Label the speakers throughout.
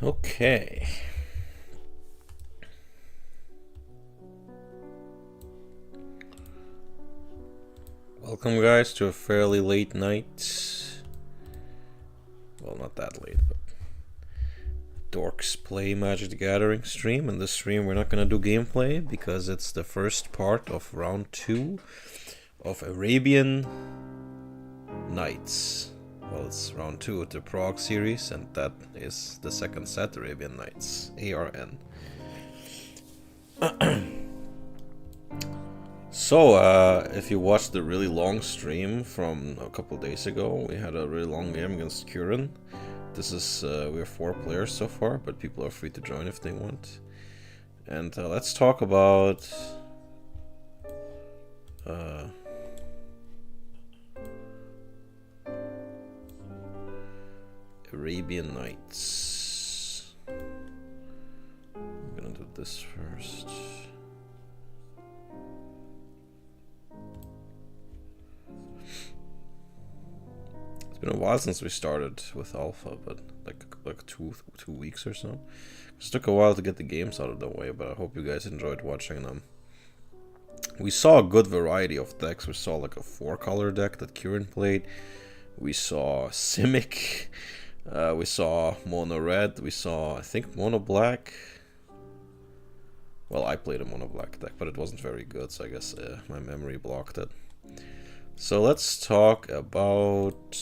Speaker 1: Okay. Welcome, guys, to a fairly late night. Well, not that late, but Dorks play Magic the Gathering stream. In this stream, we're not gonna do gameplay because it's the first part of round 2 of Arabian Nights. Well, it's round 2 of the Prog series, and that is the second set, Arabian Nights, ARN. So, if you watched the really long stream from a couple days ago, we had a really long game against Kurin. This is, we're 4 players so far, but people are free to join if they want. And let's talk about Arabian Nights. I'm gonna do this first. It's been a while since we started with Alpha, but like two weeks or so. It just took a while to get the games out of the way, but I hope you guys enjoyed watching them. We saw a good variety of decks. We saw like a 4-color deck that Kieran played. We saw Simic. We saw Mono Red. We saw, I think, Mono Black. Well, I played a Mono Black deck, but it wasn't very good, so I guess my memory blocked it. So let's talk about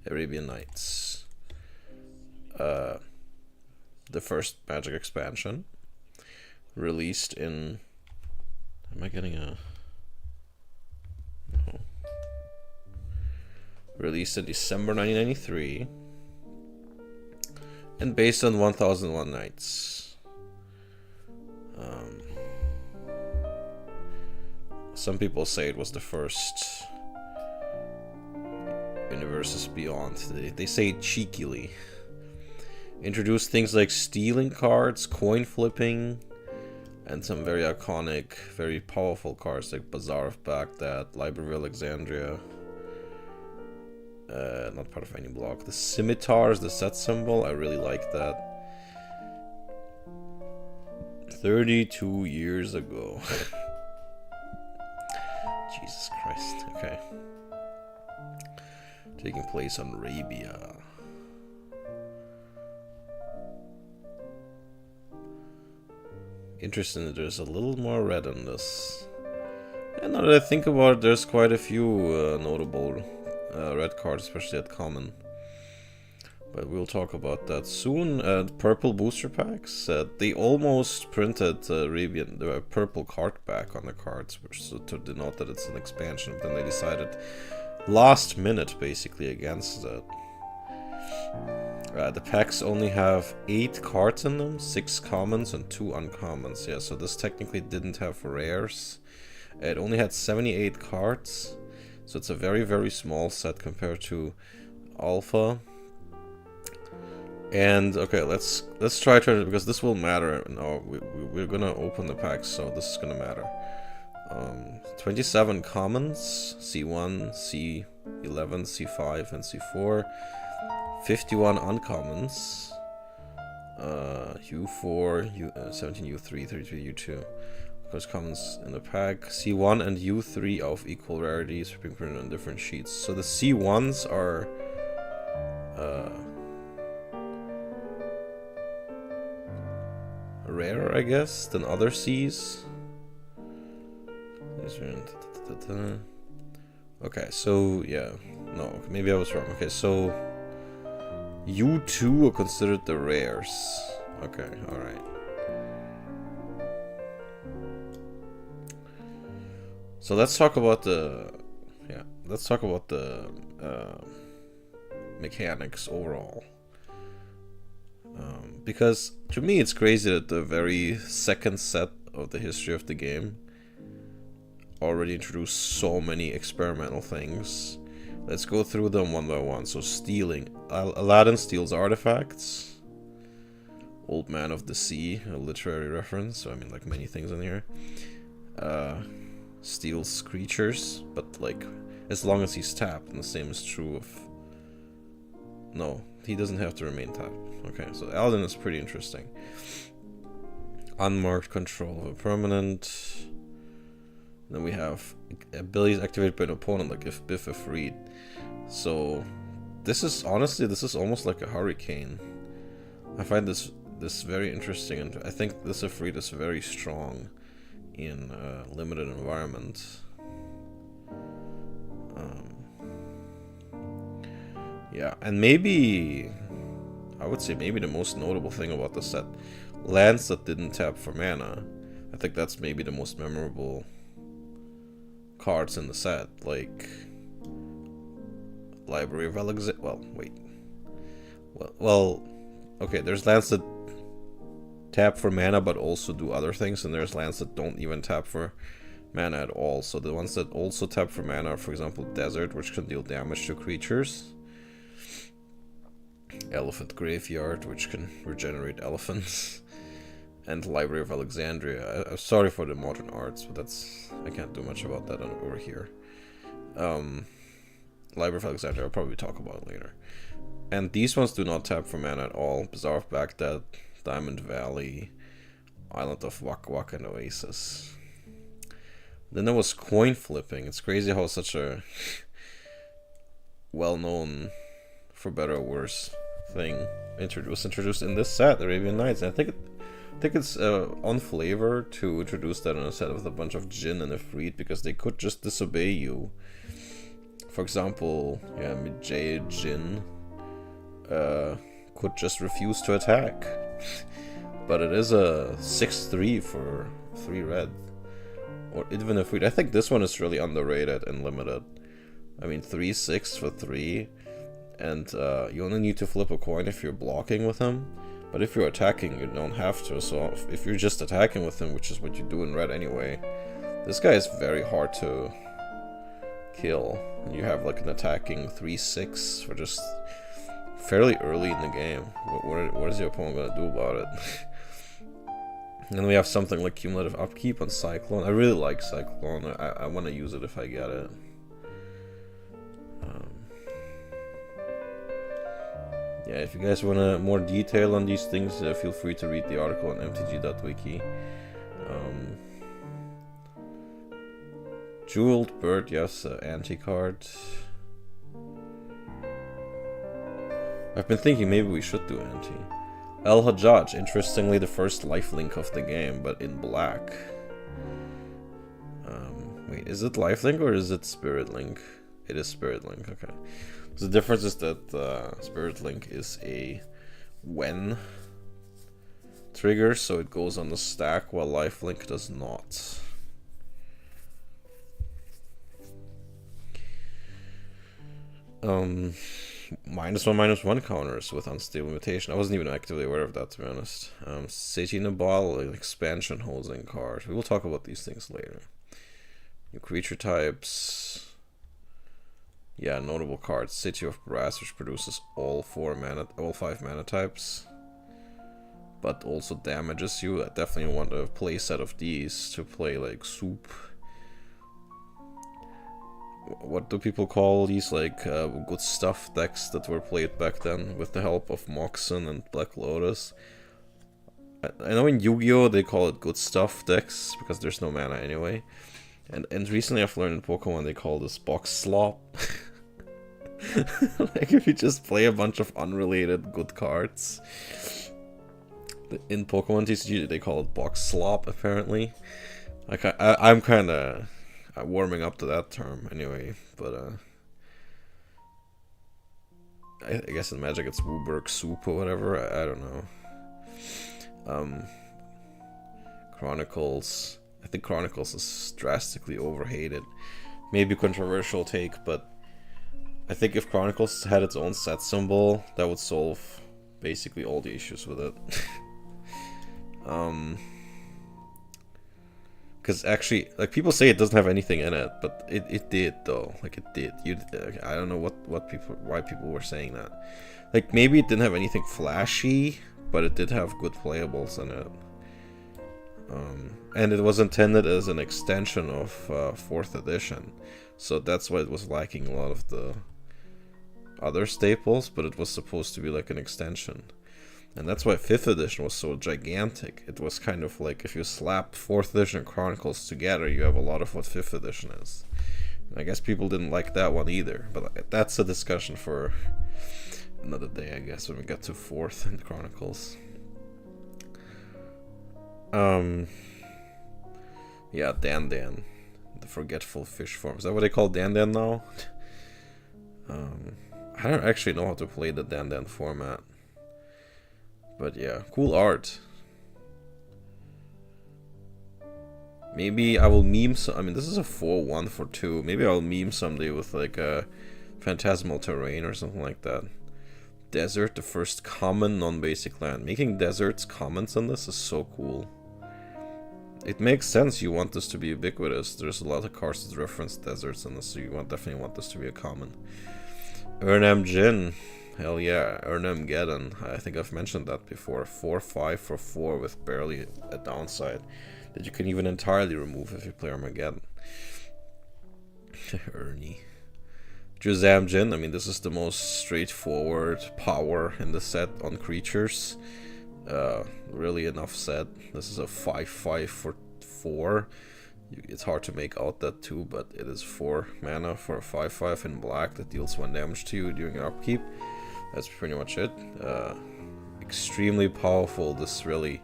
Speaker 1: Arabian Nights. The first Magic expansion, released in... Am I getting a... No. Released in December 1993, and based on 1001 Nights. Some people say it was the first Universes Beyond. They say it cheekily. Introduced things like stealing cards, coin flipping, and some very iconic, very powerful cards like Bazaar of Baghdad, Library of Alexandria. Not part of any block. The Scimitar is the set symbol. I really like that. 32 years ago. Jesus Christ. Okay. Taking place on Arabia. Interesting that there's a little more red on this. And now that I think about it, there's quite a few notable red cards, especially at common. But we'll talk about that soon. Purple booster packs. They almost printed Arabian, the purple card back on the cards, so to denote that it's an expansion. But then they decided, last minute, basically, against that. The packs only have 8 cards in them, 6 commons and 2 uncommons. Yeah, so this technically didn't have rares. It only had 78 cards, so it's a very, very small set compared to Alpha. And okay, let's try to, because this will matter. No, we're gonna open the packs, so this is gonna matter. 27 commons, C1, C11, C5, and C4. 51 uncommons, U4, 17 U3, 33 U2. Of course, commons in the pack. C1 and U3 of equal rarities being printed on different sheets. So the C1s are rarer, I guess, than other Cs. Okay, so yeah, no, maybe I was wrong. Okay, so U2 are considered the rares. Okay, alright. So let's talk about the mechanics overall. Because to me it's crazy that the very second set of the history of the game already introduced so many experimental things. Let's go through them one by one. So stealing. Aladdin steals artifacts. Old Man of the Sea, a literary reference. So I mean, like many things in here. Steals creatures, but like as long as he's tapped. And the same is true of No, he doesn't have to remain tapped. Okay, so Alden is pretty interesting. Unmarked control of a permanent. Then we have abilities activated by an opponent, like if Biff if read. So this is honestly, this is almost like a hurricane. I find this very interesting, and I think this if read is very strong in limited environments. Yeah, and maybe I would say maybe the most notable thing about the set, lands that didn't tap for mana. I think that's maybe the most memorable cards in the set, like Library of Alexandria. Well, wait. Well, okay. There's lands that tap for mana but also do other things, and there's lands that don't even tap for mana at all. So the ones that also tap for mana are, for example, Desert, which can deal damage to creatures. Elephant Graveyard, which can regenerate elephants. And Library of Alexandria. I'm sorry for the modern arts, but I can't do much about that over here. Library of Alexandria, I'll probably talk about it later. And these ones do not tap for mana at all. Bazaar of Baghdad, Diamond Valley, Island of Wak Wak, and Oasis. Then there was coin flipping. It's crazy how such a well-known, for better or worse, thing was introduced in this set, Arabian Nights. And I think it's on flavor to introduce that in a set with a bunch of Jinn and Ifrit, because they could just disobey you. For example, yeah, Midjay Jinn could just refuse to attack. But it is a 6/3 for 3 red. Or even Ifrit. I think this one is really underrated and limited. I mean, 3/6 for 3. And you only need to flip a coin if you're blocking with him. But if you're attacking, you don't have to. So if you're just attacking with him, which is what you do in red anyway, this guy is very hard to kill. And you have like an attacking 3/6 for just fairly early in the game. What is your opponent going to do about it? And then we have something like Cumulative Upkeep on Cyclone. I really like Cyclone. I want to use it if I get it. Yeah, if you guys want more detail on these things, feel free to read the article on mtg.wiki. Jeweled Bird, yes, anti-card. I've been thinking maybe we should do anti. El Hajjaj, interestingly the first lifelink of the game, but in black. Wait, is it lifelink or is it Spirit Link? It is Spirit Link, okay. So the difference is that Spirit Link is a when trigger, so it goes on the stack, while Lifelink does not. -1/-1 counters with Unstable Mutation. I wasn't even actively aware of that, to be honest. City Nabal, an expansion holding card. We will talk about these things later. New creature types. Yeah, notable cards. City of Brass, which produces all 5 mana types, but also damages you. I definitely want a play set of these to play like soup. What do people call these, like good stuff decks that were played back then with the help of Moxen and Black Lotus? I know in Yu-Gi-Oh they call it good stuff decks because there's no mana anyway. And recently I've learned in Pokemon they call this box slop. Like if you just play a bunch of unrelated good cards. In Pokemon TCG they call it box slop apparently. Like I'm kind of warming up to that term anyway, but I guess in Magic it's Wooburg soup or whatever. I don't know. Chronicles. I think Chronicles is drastically overhated. Maybe a controversial take, but I think if Chronicles had its own set symbol, that would solve basically all the issues with it. Because actually, like, people say it doesn't have anything in it, but it did though. Like, it did. I don't know why people were saying that. Like, maybe it didn't have anything flashy, but it did have good playables in it. And it was intended as an extension of 4th edition, so that's why it was lacking a lot of the other staples, but it was supposed to be like an extension. And that's why 5th edition was so gigantic. It was kind of like if you slap 4th edition and Chronicles together, you have a lot of what 5th edition is. And I guess people didn't like that one either, but that's a discussion for another day, I guess, when we get to 4th and Chronicles. Yeah, Dan, the forgetful fish form. Is that what they call Dan now? I don't actually know how to play the Dan format. But yeah, cool art. Maybe I will meme some. I mean, this is a 4-1 for 2. Maybe I'll meme someday with like a Phantasmal Terrain or something like that. Desert, the first common non-basic land. Making deserts commons in this is so cool. It makes sense you want this to be ubiquitous. There's a lot of cards that reference deserts in this, so you definitely want this to be a common. ARN Jin. Hell yeah, ARN Geddon. I think I've mentioned that before. 4/5 for 4 with barely a downside that you can even entirely remove if you play Armageddon. Ernie. Juzam Jin, I mean, this is the most straightforward power in the set on creatures. Really enough said. This is a 5/5 for 4. It's hard to make out that too, but it is 4 mana for a 5/5 in black that deals 1 damage to you during your upkeep. That's pretty much it. Extremely powerful. This really,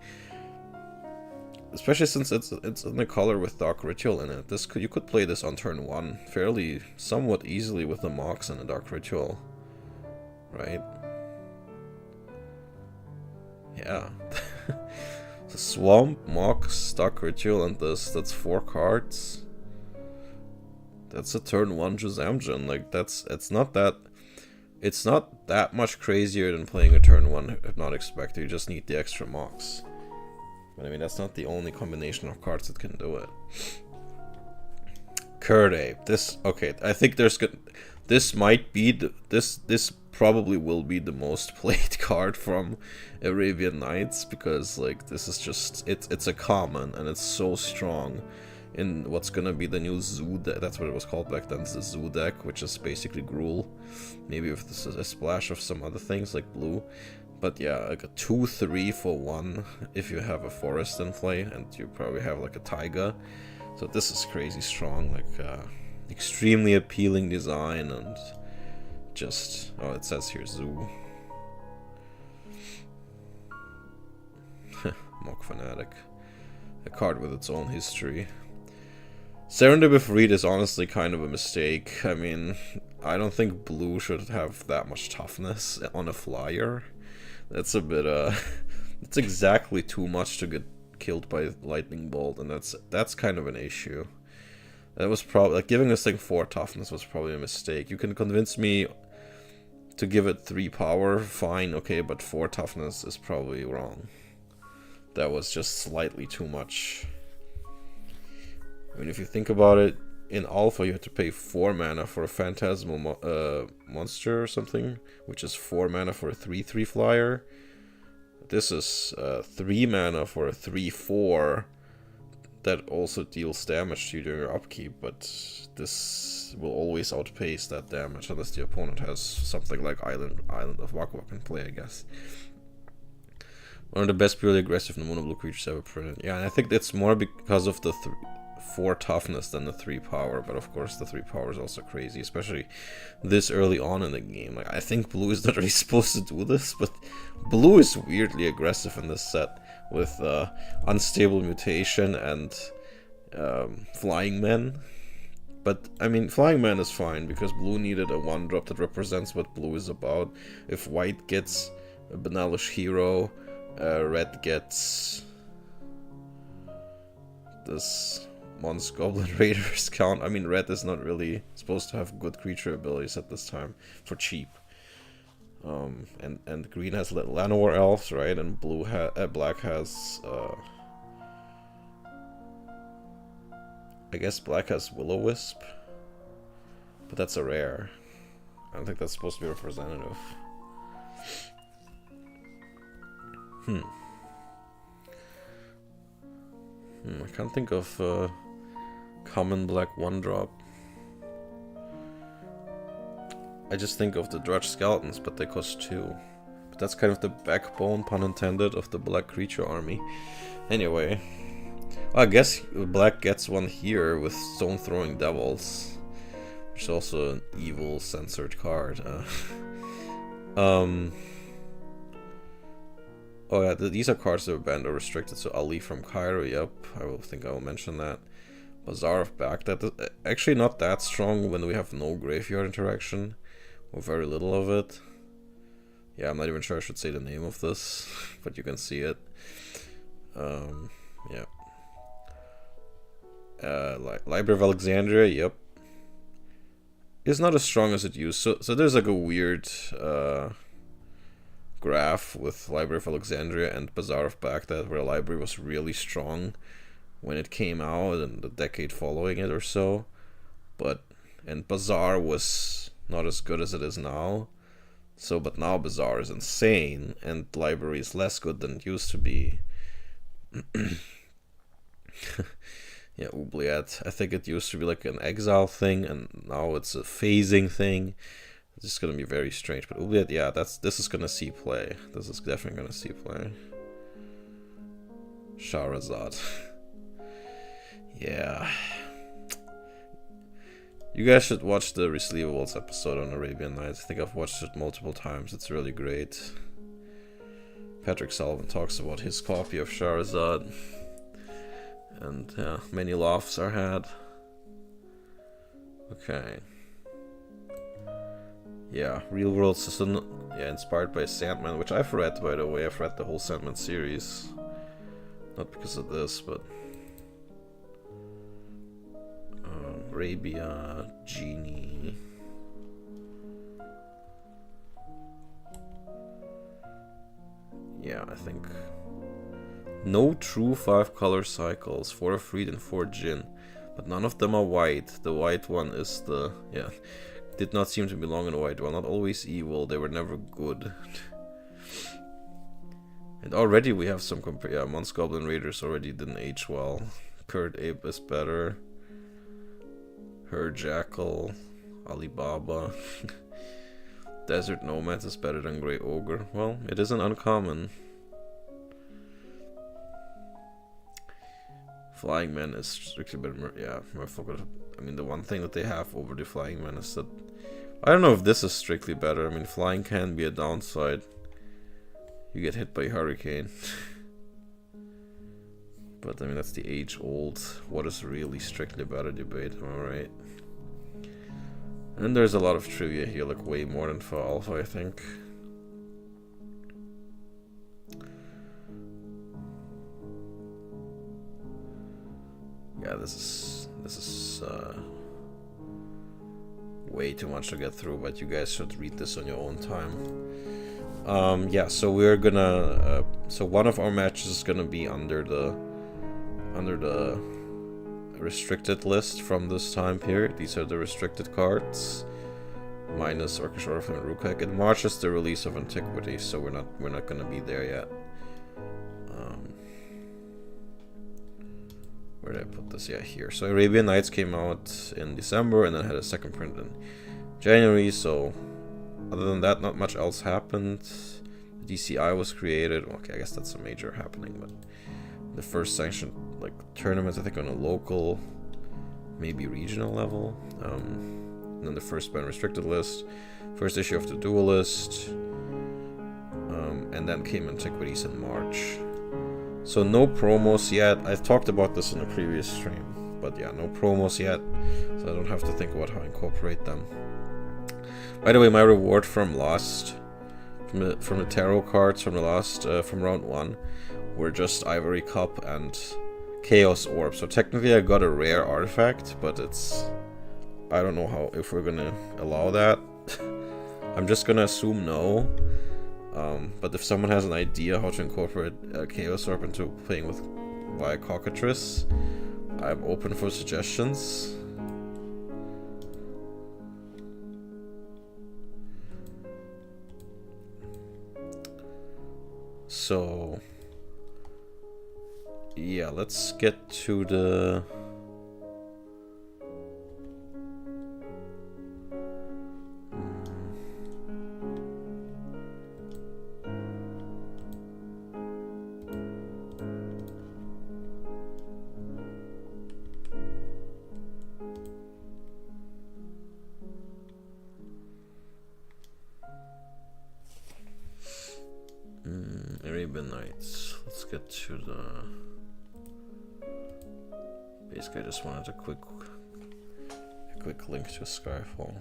Speaker 1: especially since it's in the color with Dark Ritual in it. You could play this on turn 1 somewhat easily with the Mox and the Dark Ritual, right? Yeah. The Swamp, Mox, Dark Ritual, and that's 4 cards. That's a turn 1 Juzamjin. Like it's not that much crazier than playing a turn 1 Hypnotic Spectre. You just need the extra Mox. But I mean, that's not the only combination of cards that can do it. Curd Ape. I think this might be this probably will be the most played card from Arabian Nights, because like this is just it's a common and it's so strong in what's gonna be the new Zoo deck. That's what it was called back then, it's the Zoo deck, which is basically Gruul, maybe with a splash of some other things like blue. But yeah, like a 2/3 for 1 if you have a forest in play, and you probably have like a taiga. So this is crazy strong, like extremely appealing design, and just, oh, it says here Zoo. Mock Fanatic. A card with its own history. Serendipitous Read is honestly kind of a mistake. I mean, I don't think blue should have that much toughness on a flyer. That's a bit, it's exactly too much to get killed by Lightning Bolt, and that's kind of an issue. That was probably, like, giving this thing 4 toughness was probably a mistake. You can convince me to give it 3 power, fine, okay, but 4 toughness is probably wrong. That was just slightly too much. I mean, if you think about it, in Alpha you had to pay 4 mana for a Phantasmal monster or something, which is 4 mana for a 3/3 flyer. This is 3 mana for a 3/4 that also deals damage to you during your upkeep, but this will always outpace that damage unless the opponent has something like Island of Wak-Wak in play, I guess. One of the best purely aggressive mono blue creatures ever printed. Yeah, and I think that's more because of the 4 toughness than the 3 power, but of course the 3 power is also crazy, especially this early on in the game. Like, I think blue is not really supposed to do this, but blue is weirdly aggressive in this set with Unstable Mutation and Flying Men. But I mean, Flying Man is fine because blue needed a 1-drop that represents what blue is about. If white gets a Banalish Hero, red gets this Mons Goblin Raiders count. I mean, red is not really supposed to have good creature abilities at this time for cheap. And green has Llanowar Elves, right? And black has I guess black has Will-O-Wisp, but that's a rare. I don't think that's supposed to be representative. I can't think of common black 1-drop. I just think of the Drudge Skeletons, but they cost 2. But that's kind of the backbone, pun intended, of the black creature army. Anyway, I guess black gets one here with Stone Throwing Devils, which is also an evil censored card. Oh yeah, these are cards that were banned or restricted. So Ali from Cairo, yep, I will mention that. Bazaar of Baghdad, actually not that strong when we have no graveyard interaction, or very little of it. Yeah, I'm not even sure I should say the name of this, but you can see it. Yeah. Library of Alexandria, yep. It's not as strong as it used. So there's like a weird graph with Library of Alexandria and Bazaar of Baghdad, where the library was really strong when it came out and the decade following it or so. And Bazaar was not as good as it is now. So, but now Bazaar is insane, and Library is less good than it used to be. Yeah, Oubliette. I think it used to be like an exile thing, and now it's a phasing thing. It's just gonna be very strange. But Oubliette, yeah, this is gonna see play. This is definitely gonna see play. Shahrazad. Yeah. You guys should watch the Receivables episode on Arabian Nights. I think I've watched it multiple times. It's really great. Patrick Sullivan talks about his copy of Shahrazad. And yeah, many laughs are had. Okay. Yeah, Real World System. Yeah, inspired by Sandman, which I've read, by the way. I've read the whole Sandman series. Not because of this, but... Arabia, Genie. Yeah, I think no true 5-color cycles, 4 Freed and 4 Jinn, but none of them are white. The white one is the, yeah, did not seem to belong in a white one. Not always evil, they were never good. And already we have some yeah, Mons Goblin Raiders already didn't age well. Kurt Ape is better. Her Jackal, Alibaba. Desert Nomads is better than Grey Ogre. Well, it isn't uncommon. Flying Man is strictly better. Yeah, I forgot. I mean, the one thing that they have over the Flying Man is that I don't know if this is strictly better. I mean, flying can be a downside. You get hit by a hurricane. But I mean, that's the age-old what is really strictly better debate, am I right? And there's a lot of trivia here, like way more than for Alpha, I think. Yeah, this is way too much to get through, but you guys should read this on your own time. Yeah, so we're gonna so one of our matches is gonna be under the restricted list from this time period. These are the restricted cards, minus Orchestra of Rukek. In March is the release of Antiquity, so we're not gonna be there yet. Where did I put this? Yeah, here. So Arabian Nights came out in December and then had a second print in January. So other than that, not much else happened. The DCI was created. Okay, I guess that's a major happening, but the first sanctioned like tournament, I think, on a local, maybe regional level. And then the first banned restricted list, first issue of the Duelist, and then came Antiquities in March. So no promos yet. I've talked about this in a previous stream, but yeah, no promos yet, so I don't have to think about how to incorporate them. By the way, my reward from the tarot cards from the last from round 1 were just Ivory Cup and Chaos Orb. So technically I got a rare artifact, but I don't know if we're gonna allow that. I'm just gonna assume no. But if someone has an idea how to incorporate Chaos Orb into playing with via Cockatrice, I'm open for suggestions. So yeah, let's get to the Arabian Nights. Let's get to the... Basically, I just wanted a quick link to Skyfall.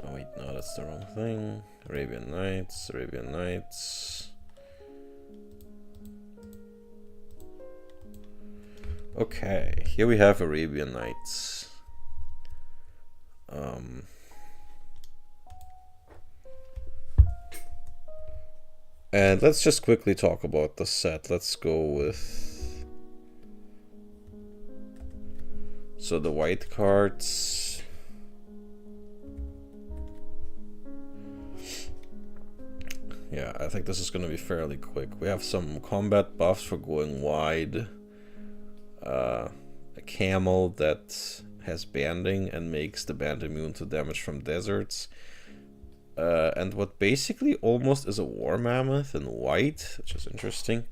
Speaker 1: Oh wait, no, that's the wrong thing. Arabian Nights, Arabian Nights. Okay, here we have Arabian Nights. And let's just quickly talk about the set. Let's go with... So the white cards... Yeah, I think this is going to be fairly quick. We have some combat buffs for going wide. A camel that has banding and makes the band immune to damage from deserts. And what basically almost is a war mammoth in white, which is interesting.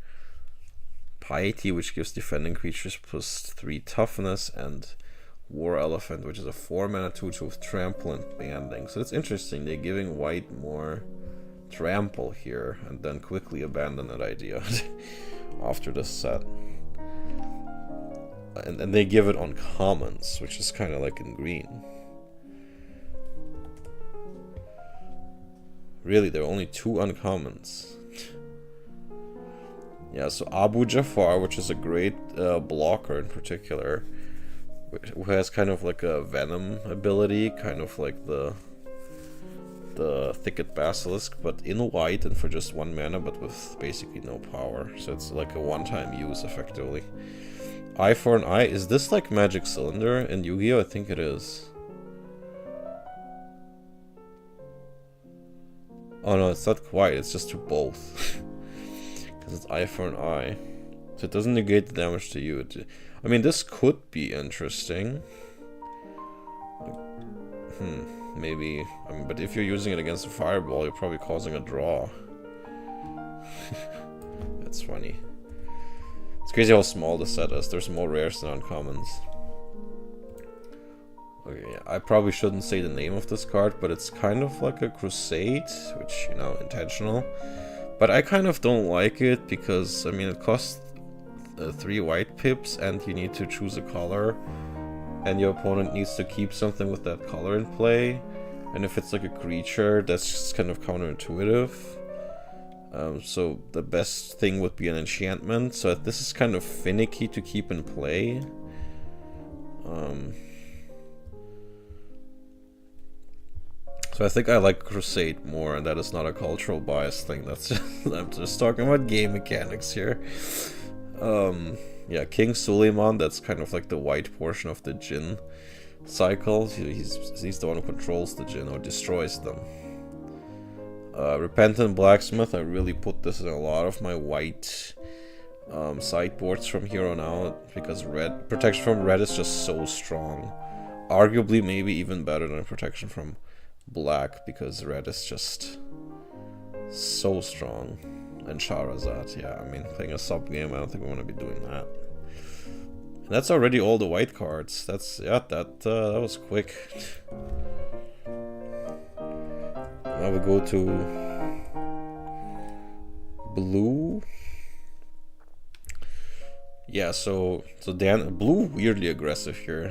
Speaker 1: Piety, which gives defending creatures +3 toughness, and war elephant, which is a 4-mana 2/2 with trample and banding. So it's interesting, they're giving white more trample here, and then quickly abandon that idea after this set. And they give it on commons, which is kind of like in green. Really, there are only 2 uncommons. Yeah, so Abu Jafar, which is a great blocker in particular, who has kind of like a venom ability, kind of like the Thicket Basilisk, but in white and for just 1 mana, but with basically no power. So it's like a one-time use, effectively. Eye for an Eye. Is this like Magic Cylinder in Yu-Gi-Oh? I think it is. Oh no, it's not quite. It's just to both. Because it's Eye for an Eye. So it doesn't negate the damage to you. I mean, this could be interesting. Maybe. I mean, but if you're using it against a fireball, you're probably causing a draw. That's funny. It's crazy how small the set is. There's more rares than uncommons. Okay, yeah, I probably shouldn't say the name of this card, but it's kind of like a Crusade, which, you know, intentional. But I kind of don't like it because, I mean, it costs 3 white pips and you need to choose a color. And your opponent needs to keep something with that color in play. And if it's like a creature, that's just kind of counterintuitive. So the best thing would be an enchantment. So this is kind of finicky to keep in play. So I think I like Crusade more, and that is not a cultural bias thing. That's just, I'm just talking about game mechanics here. Yeah, King Suleiman, that's kind of like the white portion of the Jinn cycle. He's the one who controls the Jinn or destroys them. Repentant Blacksmith, I really put this in a lot of my white sideboards from here on out, because red protection from red is just so strong. Arguably maybe even better than protection from black, because red is just so strong. And Charizard, yeah, I mean, playing a sub game, I don't think we want to be doing that. And that's already all the white cards. That's, yeah, that was quick. Now we go to blue. Yeah, so Dan, blue weirdly aggressive here.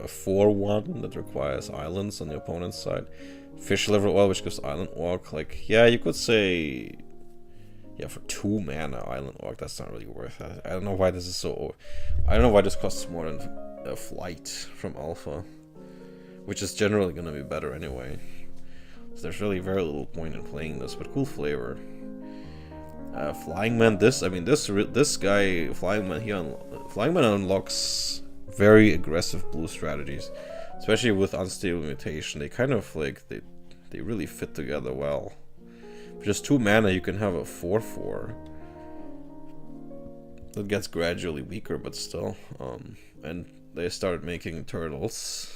Speaker 1: 4/1 that requires islands on the opponent's side. Fish liver oil, which gives island walk. Like, yeah, you could say, yeah, for 2 mana island walk, that's not really worth it. I don't know why this is so. I don't know why this costs more than a flight from Alpha, which is generally gonna be better anyway. So there's really very little point in playing this, but cool flavor. Flying Man, this guy, Flying Man unlocks very aggressive blue strategies, especially with Unstable Mutation. They kind of like, they really fit together well. For just 2 mana, you can have a 4/4. It gets gradually weaker, but still. And they started making turtles.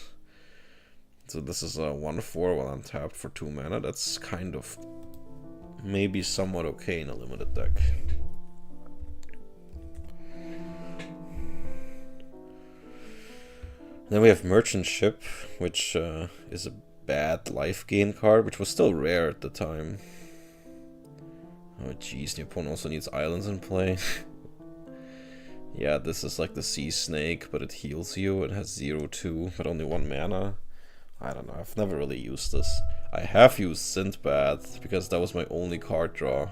Speaker 1: So this is a 1/4 while untapped for 2 mana. That's kind of maybe somewhat okay in a limited deck. Then we have Merchant Ship, which is a bad life gain card, which was still rare at the time. Oh jeez, the opponent also needs islands in play. Yeah, this is like the sea snake, but it heals you. It has 0/2, but only 1 mana. I don't know, I've never really used this. I have used Sinbad, because that was my only card draw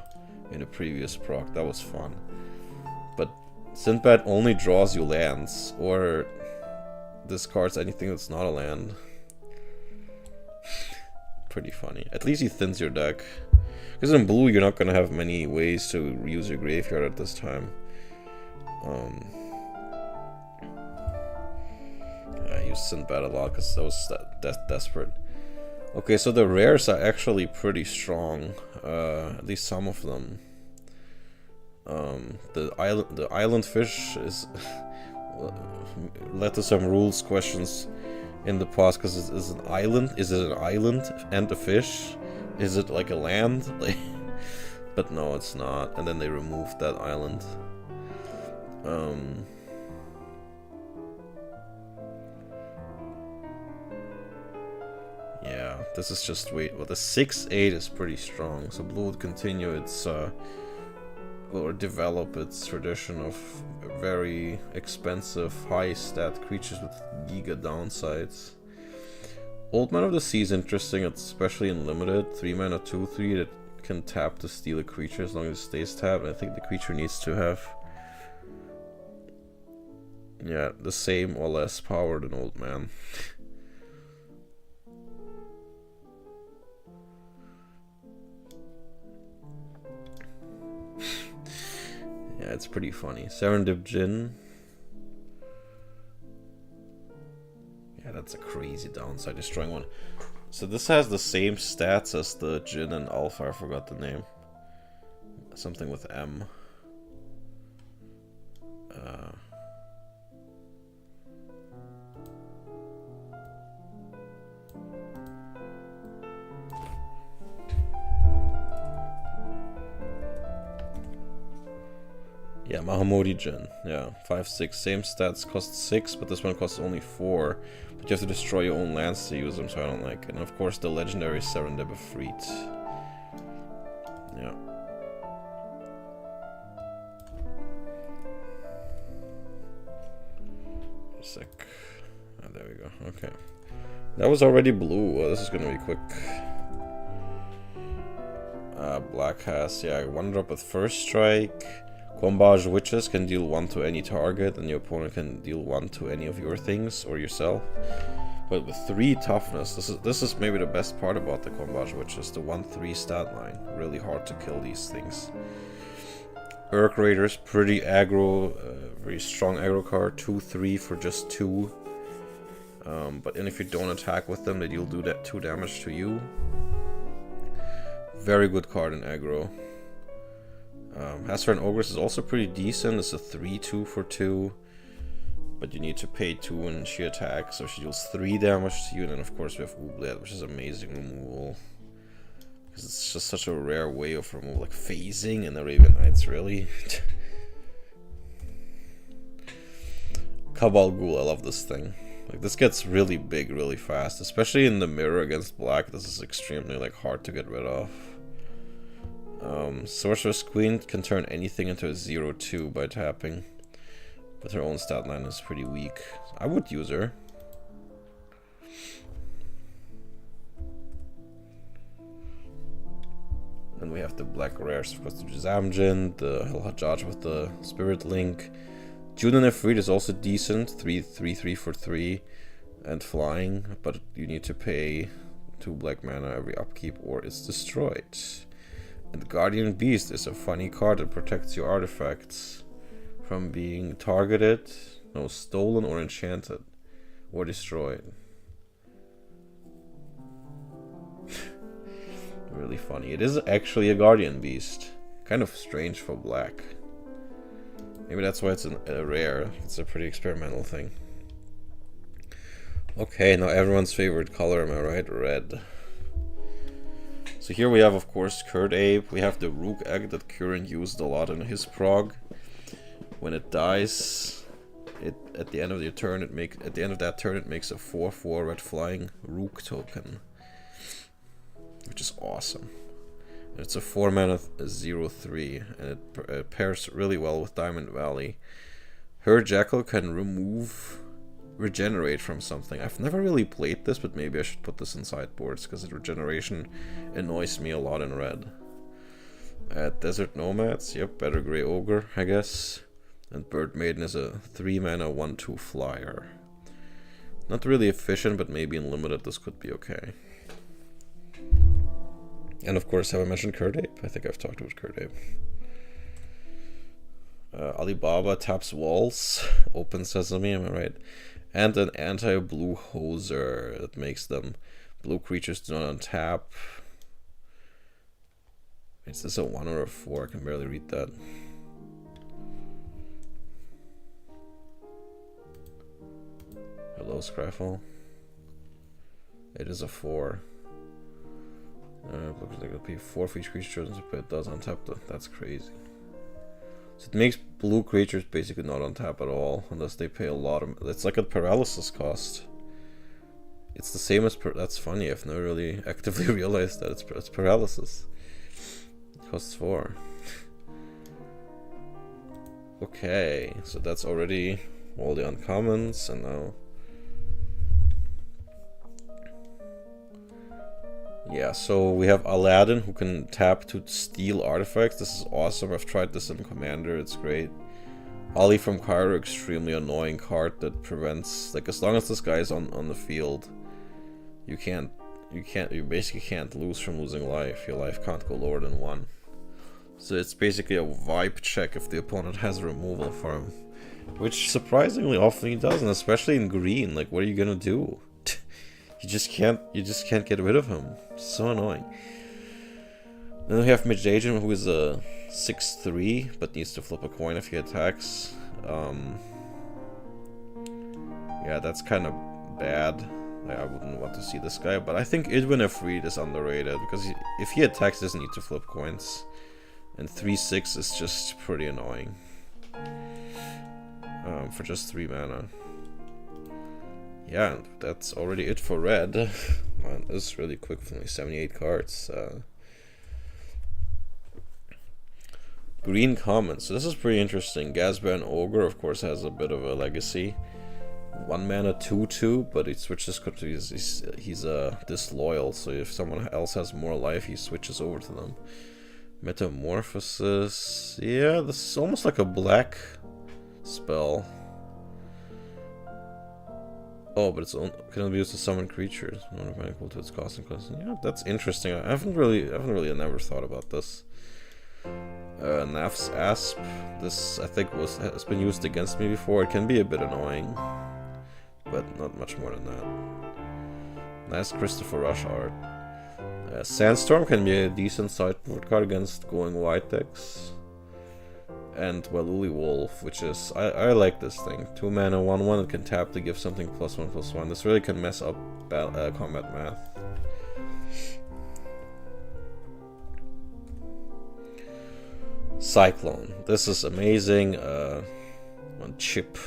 Speaker 1: in a previous proc. That was fun. But Sinbad only draws you lands, or discards anything that's not a land. Pretty funny. At least he thins your deck. Because in blue, you're not going to have many ways to use your graveyard at this time. I used Sinbad a lot because I was desperate. Okay, so the rares are actually pretty strong. At least some of them. The island fish is led to some rules questions in the past, because is an island? Is it an island and a fish? Is it like a land? But no, it's not. And then they removed that island. Yeah, this is just wait. Well, the 6/8 is pretty strong, so blue would continue its or develop its tradition of very expensive, high stat creatures with giga downsides. Old Man of the Sea is interesting, especially in limited. 3 mana 2/3 that can tap to steal a creature as long as it stays tapped. I think the creature needs to have, yeah, the same or less power than Old Man. Yeah, it's pretty funny. Serendip Djinn. Yeah, that's a crazy downside, destroying one. So this has the same stats as the Djinn and Alpha, I forgot the name. Something with M. Yeah, Mahamodi Djinn. Yeah, 5/6. Same stats, costs 6, but this one costs only 4. But you have to destroy your own lands to use them, so I don't like it. And of course, the legendary Serendip Efreet. Yeah. A sec. Oh, there we go. Okay. That was already blue. This is gonna be quick. Black has, yeah, 1 drop with First Strike. Combage Witches can deal 1 to any target, and your opponent can deal 1 to any of your things or yourself. But with 3 toughness, this is maybe the best part about the Combage Witches, the 1/3 stat line. Really hard to kill these things. Urk Raiders, pretty aggro, very strong aggro card, 2/3 for just 2. But if you don't attack with them, then you'll do that 2 damage to you. Very good card in aggro. ARN Ogress is also pretty decent. It's a 3/2 for 2. But you need to pay 2 when she attacks, so she deals 3 damage to you. And then of course we have Ooblet, which is amazing removal. Because it's just such a rare way of removal, like phasing in Arabian Nights, really. Cabal Ghoul, I love this thing. Like, this gets really big really fast, especially in the mirror against black. This is extremely like hard to get rid of. Sorceress Queen can turn anything into a 0/2 by tapping, but her own stat line is pretty weak. I would use her. Then we have the black rares, of course, the Zamjin, the Hel Hajjaj with the Spirit Link. Junin Efreet is also decent, 3/3 for 3 and flying, but you need to pay 2 black mana every upkeep or it's destroyed. And Guardian Beast is a funny card that protects your artifacts from being targeted, no, stolen or enchanted, or destroyed. Really funny. It is actually a Guardian Beast. Kind of strange for black. Maybe that's why it's a rare. It's a pretty experimental thing. Okay, now everyone's favorite color, am I right? Red. So here we have, of course, Kurt Ape. We have the Rook Egg that Kieran used a lot in his prog. When it dies, at the end of the turn, it makes a 4/4 red flying Rook token, which is awesome. It's a 4 mana 0/3, and it pairs really well with Diamond Valley. Her Jackal can regenerate from something. I've never really played this, but maybe I should put this in sideboards, because the regeneration annoys me a lot in red. Desert Nomads, yep, better Grey Ogre, I guess. And Bird Maiden is a 3 mana 1/2 flyer. Not really efficient, but maybe in limited this could be okay. And of course, have I mentioned Kurdape? I think I've talked about Kurdape. Alibaba taps walls, open sesame, am I right? And an anti-blue hoser that makes them blue creatures do not untap. Is this a 1 or a 4? I can barely read that. Hello, Scraffle. It is a 4. Looks like it'll be 4 for each creature chosen, but it does untap them. That's crazy. So it makes blue creatures basically not untap at all, unless they pay a lot of... It's like a paralysis cost. It's the same as... That's funny, I've never really actively realized that it's paralysis. It costs 4. Okay, so that's already all the uncommons, and now... Yeah, so we have Aladdin, who can tap to steal artifacts. This is awesome. I've tried this in Commander. It's great. Ali from Cairo, extremely annoying card that prevents, like, as long as this guy is on the field, you basically can't lose from losing life. Your life can't go lower than 1. So it's basically a vibe check if the opponent has a removal for him, which surprisingly often he doesn't, especially in green. Like, what are you gonna do? You just can't get rid of him. So annoying. Then we have Mage Agent, who is a 6/3, but needs to flip a coin if he attacks. Yeah, that's kind of bad. I wouldn't want to see this guy, but I think Idwin Ifrit is underrated, because if he attacks, he doesn't need to flip coins. And 3/6 is just pretty annoying. For just 3 mana. Yeah, that's already it for red. Man, this is really quick with only 78 cards. Green common. So this is pretty interesting. Gazban Ogre, of course, has a bit of a legacy. 1 mana 2/2, but he switches because he's disloyal. So if someone else has more life, he switches over to them. Metamorphosis. Yeah, this is almost like a black spell. Oh, but can only be used to summon creatures. Not equal to its cost and cost. Yeah, that's interesting. I haven't really never thought about this. Naf's Asp. This I think has been used against me before. It can be a bit annoying, but not much more than that. Nice Christopher Rush art. Sandstorm can be a decent sideboard card against going white decks. And Waluli Wolf, which is... I like this thing. 2 mana, 1/1, it can tap to give something +1/+1. This really can mess up combat math. Cyclone. This is amazing. One chip.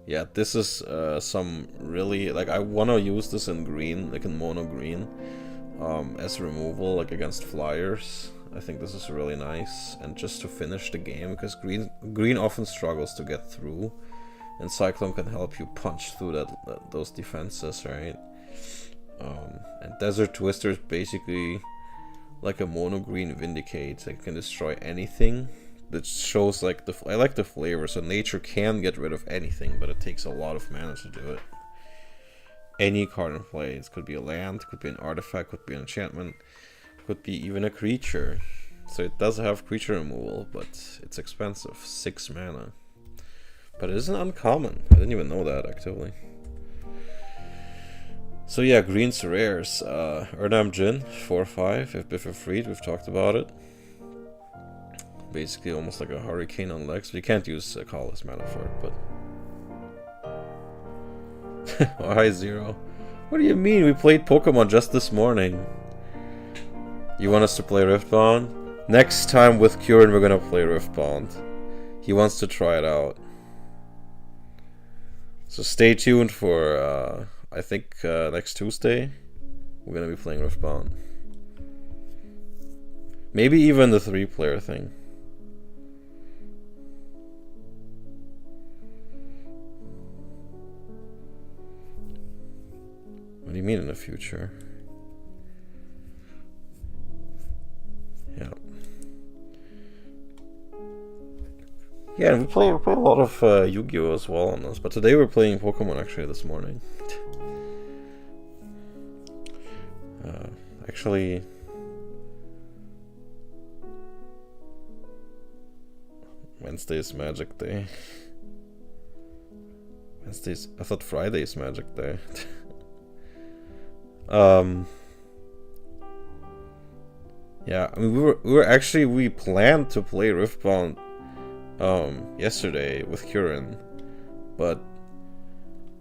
Speaker 1: Yeah, this is some really... Like, I want to use this in green, like in mono green. As removal, like against flyers. I think this is really nice, and just to finish the game, because green often struggles to get through, and Cyclone can help you punch through those defenses, right? And Desert Twister is basically like a mono green Vindicate. It can destroy anything. That shows like I like the flavor. So nature can get rid of anything, but it takes a lot of mana to do it. Any card in play. It could be a land, could be an artifact, could be an enchantment, could be even a creature. So it does have creature removal, but it's expensive. 6 mana. But it isn't uncommon. I didn't even know that, actively. So yeah, green's rares. Erdam Jin, 4/5. If Biffa we've talked about it. Basically almost like a hurricane on legs. You can't use Callous mana for it, but... Oh, hi, Zero. What do you mean? We played Pokemon just this morning. You want us to play Riftbound? Next time with Kieran, we're gonna play Riftbound. He wants to try it out. So stay tuned for, I think, next Tuesday. we're gonna be playing Riftbound. Maybe even the 3-player thing. What do you mean in the future? Yeah. Yeah, and we play a lot of Yu-Gi-Oh! As well on this, but today we're playing Pokemon actually this morning. Actually... Wednesday's Magic Day. Wednesday's... I thought Friday's Magic Day. Yeah, I mean, we planned to play Riftbound yesterday with Kieran, but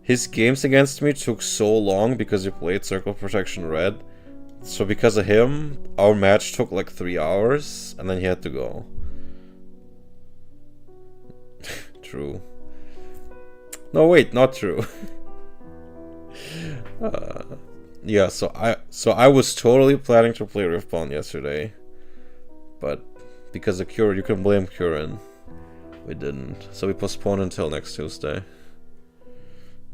Speaker 1: his games against me took so long because he played Circle Protection Red. So because of him, our match took like 3 hours, and then he had to go. True. No, wait, not true. Yeah, so I was totally planning to play Riftbound yesterday, but because of Kieran, you can blame Kieran. We didn't, so we postponed until next Tuesday.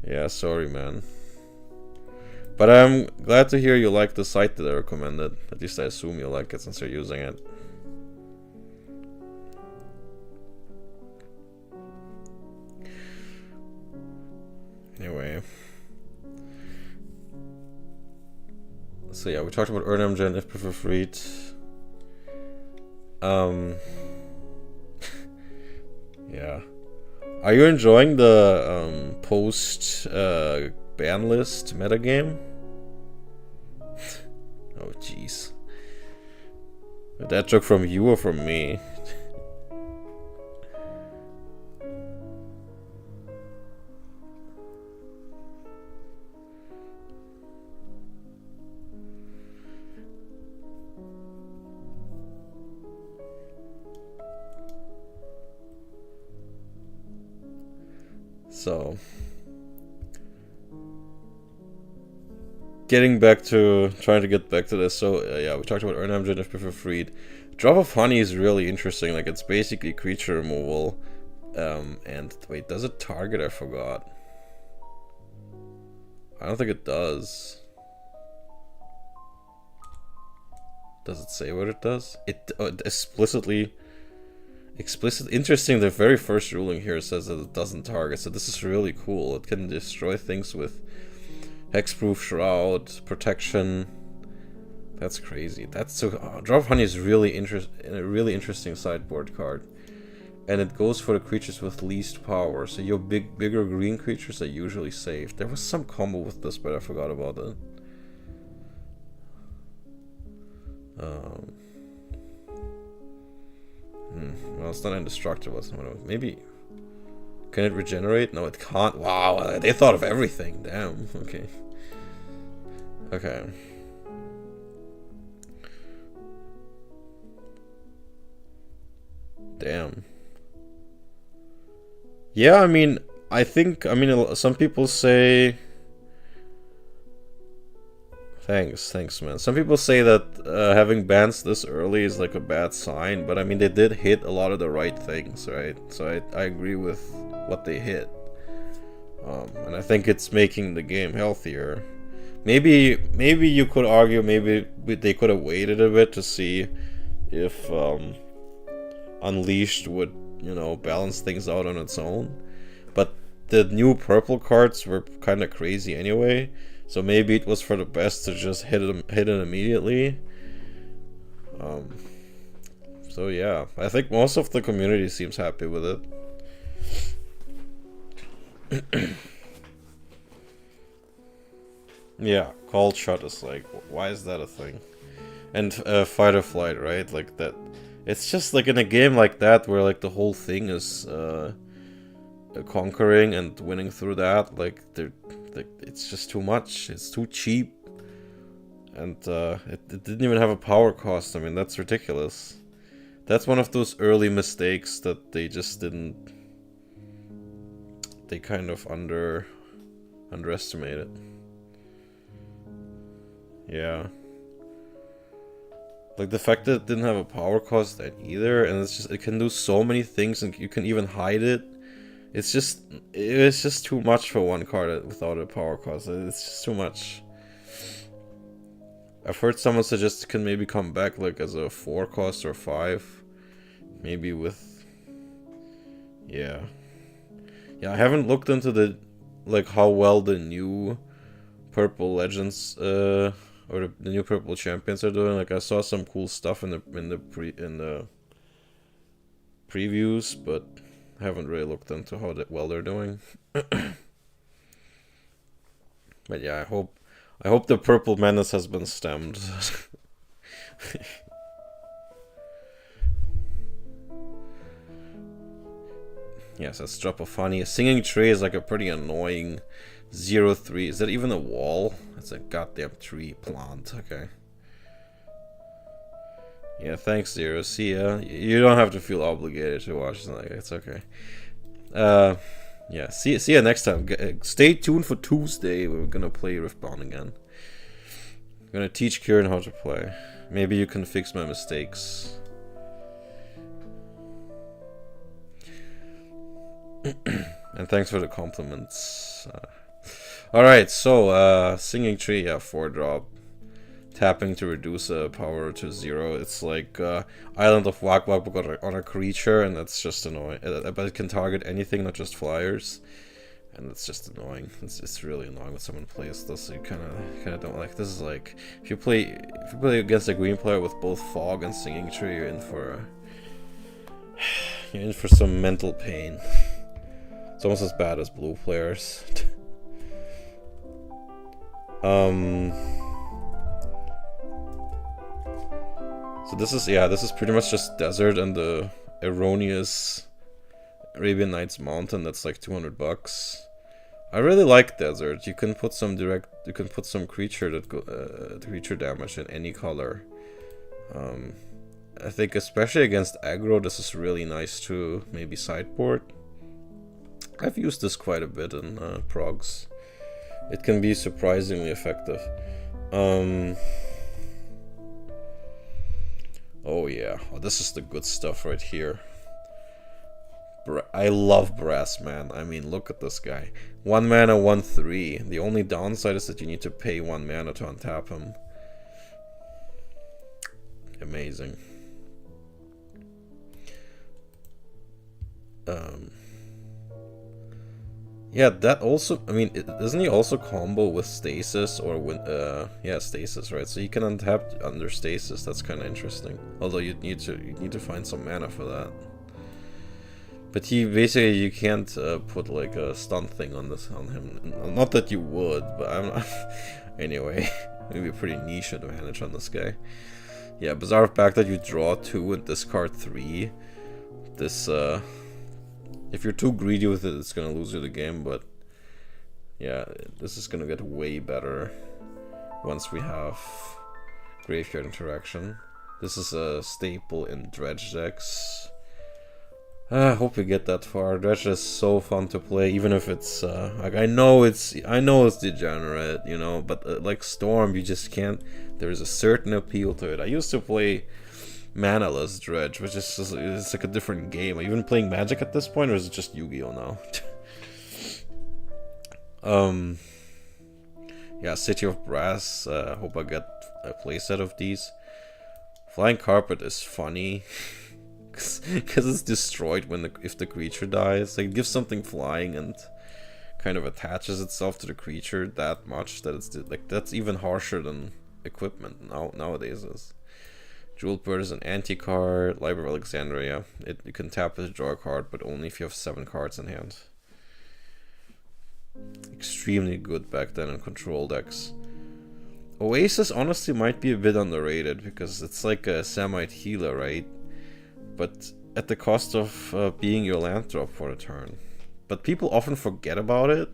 Speaker 1: Yeah, sorry, man. But I'm glad to hear you like the site that I recommended. At least I assume you like it since you're using it. Anyway. So yeah, we talked about ARN and if prefer freed. Yeah. Are you enjoying the post ban list metagame? Oh jeez. That joke from you or from me? So, trying to get back to this. So yeah, we talked about ARN Engine if prefer freed. Drop of Honey is really interesting. Like it's basically creature removal. And wait, does it target? I forgot. I don't think it does. Does it say what it does? It explicitly. Interesting, the very first ruling here says that it doesn't target, so this is really cool. It can destroy things with hexproof, shroud, protection. That's crazy. That's so. Drop of Honey is really a really interesting sideboard card, and it goes for the creatures with least power. So your bigger green creatures are usually safe. There was some combo with this, but I forgot about it. Well, it's not indestructible. Maybe. Can it regenerate? No, it can't. Wow, they thought of everything. Damn. Okay. Okay. Damn. Yeah, I mean, some people say... Thanks, man. Some people say that having bans this early is like a bad sign, but I mean, they did hit a lot of the right things, right? So I agree with what they hit. And I think it's making the game healthier. Maybe you could argue maybe they could have waited a bit to see if Unleashed would, balance things out on its own. But the new purple cards were kind of crazy anyway. So maybe it was for the best to just hit it immediately. So yeah, I think most of the community seems happy with it. Yeah, Cold Shot is like, why is that a thing? And Fight or Flight, right? Like that. It's just like in a game like that where like the whole thing is conquering and winning through that. Like it's just too much. It's too cheap, and it didn't even have a power cost. I mean, that's ridiculous. That's one of those early mistakes that they just didn't. They kind of underestimated. Yeah. Like the fact that it didn't have a power cost either, and it's just, it can do so many things, and you can even hide it. It's just too much for one card without a power cost. It's just too much. I've heard someone suggest it can maybe come back like as a 4 cost or 5. Maybe with... Yeah. Yeah, I haven't looked into the... like how well the new purple legends or the new purple champions are doing. Like I saw some cool stuff in the previews, but I haven't really looked into how well they're doing. But yeah, I hope the purple menace has been stemmed. Yes, let's drop a funny. A singing tree is like a pretty annoying 0-3. Is that even a wall? That's a goddamn tree plant. Okay. Yeah, thanks, Zero. See ya. You don't have to feel obligated to watch tonight. It's okay. Yeah, see ya next time. Stay tuned for Tuesday. We're gonna play Riftbound again. I'm gonna teach Kieran how to play. Maybe you can fix my mistakes. And thanks for the compliments. Alright, so Singing Tree, yeah, 4-drop. Tapping to reduce power to 0. It's like Island of Wak Wak on a creature, and that's just annoying. But it can target anything, not just flyers. And it's just annoying. It's really annoying when someone plays this. You kind of don't like. This is like if you play against a green player with both Fog and Singing Tree, you're in for some mental pain. It's almost as bad as blue players. So this is pretty much just desert and the erroneous Arabian Nights mountain that's like $200. I really like desert. You can put some creature creature damage in any color. I think especially against aggro, this is really nice to maybe sideboard. I've used this quite a bit in progs. It can be surprisingly effective. Oh yeah, this is the good stuff right here. I love Brass Man. I mean, look at this guy. 1 mana, 1/3. The only downside is that you need to pay 1 mana to untap him. Amazing. Yeah, that also, I mean, doesn't he also combo with Stasis or yeah, Stasis, right? So you can untap under Stasis. That's kind of interesting. Although you need to find some mana for that. But he basically, you can't put like a stun thing on him. Not that you would, but I'm not. Anyway, maybe a pretty niche advantage on this guy. Yeah, bizarre fact that you draw 2 and discard 3. This if you're too greedy with it, it's gonna lose you the game, but yeah, this is gonna get way better once we have graveyard interaction. This is a staple in dredge decks. I hope we get that far. Dredge is so fun to play, even if it's like I know it's degenerate, you know, but like Storm, you just can't. There's a certain appeal to it. I used to play Manaless Dredge, which is just, it's like a different game. Are you even playing Magic at this point, or is it just Yu-Gi-Oh now? Yeah, City of Brass. Hope I get a playset of these. Flying Carpet is funny because it's destroyed if the creature dies. Like, it gives something flying and kind of attaches itself to the creature that much that it's like that's even harsher than equipment nowadays is. Jewel Bird is an anti-card. Library of Alexandria. You can tap it to draw a card, but only if you have 7 cards in hand. Extremely good back then in control decks. Oasis honestly might be a bit underrated because it's like a Samite healer, right? But at the cost of being your land drop for a turn. But people often forget about it,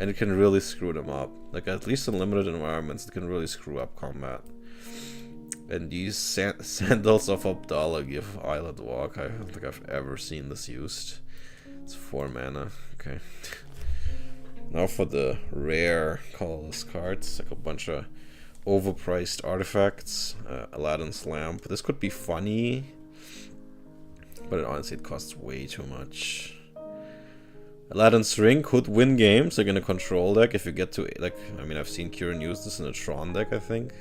Speaker 1: and it can really screw them up. Like, at least in limited environments, it can really screw up combat. And these Sandals of Abdallah give Island Walk. I don't think I've ever seen this used. It's 4 mana. Okay. Now for the rare colorless cards. Like a bunch of overpriced artifacts. Aladdin's lamp. This could be funny, but honestly it costs way too much. Aladdin's ring could win games like in a control deck if you get to, like, I mean, I've seen Kieran use this in a Tron deck, I think.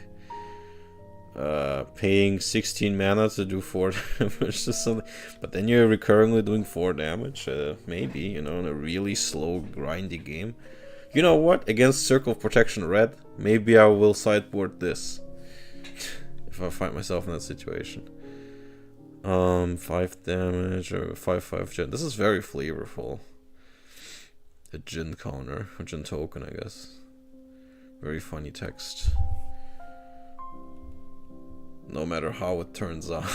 Speaker 1: Paying 16 mana to do 4 damage or something, but then you're recurringly doing 4 damage, maybe, you know, in a really slow, grindy game. You know what? Against Circle of Protection Red, maybe I will sideboard this. If I find myself in that situation. 5 damage, or 5/5 Jin. This is very flavorful. A Jin counter, a Jin token, I guess. Very funny text. No matter how it turns out.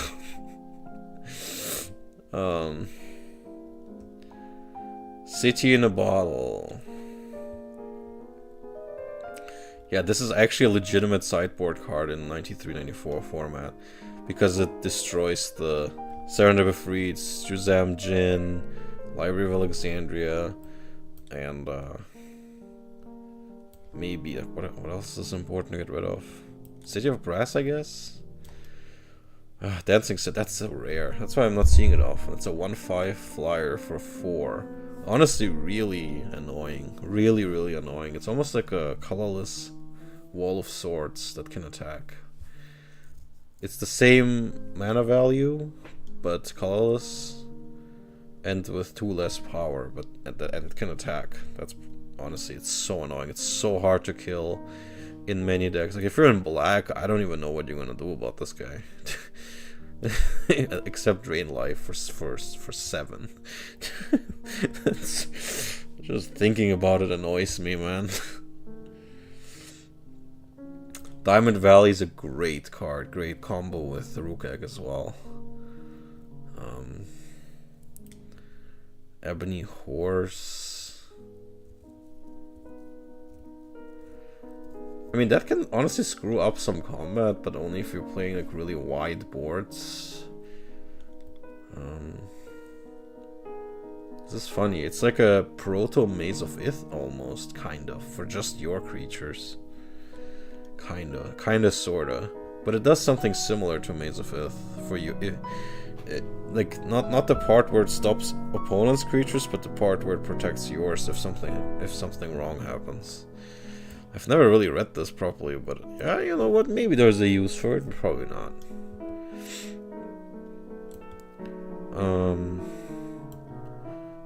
Speaker 1: City in a Bottle. Yeah, this is actually a legitimate sideboard card in 93-94 format, because it destroys the Serendip of Reeds, Juzam Jin, Library of Alexandria, and maybe what else is important to get rid of? City of Brass, I guess. Dancing Set, that's so rare. That's why I'm not seeing it often. It's a 1/5 flyer for 4. Honestly, really annoying. Really, really annoying. It's almost like a colorless Wall of Swords that can attack. It's the same mana value, but colorless, and with 2 less power, but and it can attack. That's honestly, it's so annoying. It's so hard to kill in many decks. Like if you're in black, I don't even know what you're gonna do about this guy. Except drain life for 7. Just thinking about it annoys me, man. Diamond Valley is a great card, great combo with the Rook Egg as well. Ebony Horse. I mean, that can honestly screw up some combat, but only if you're playing like really wide boards. This is funny. It's like a proto Maze of Ith almost, kind of, for just your creatures. Kinda, sorta. But it does something similar to Maze of Ith for you. Like not the part where it stops opponent's creatures, but the part where it protects yours if something wrong happens. I've never really read this properly, but yeah, you know what? Maybe there's a use for it, but probably not.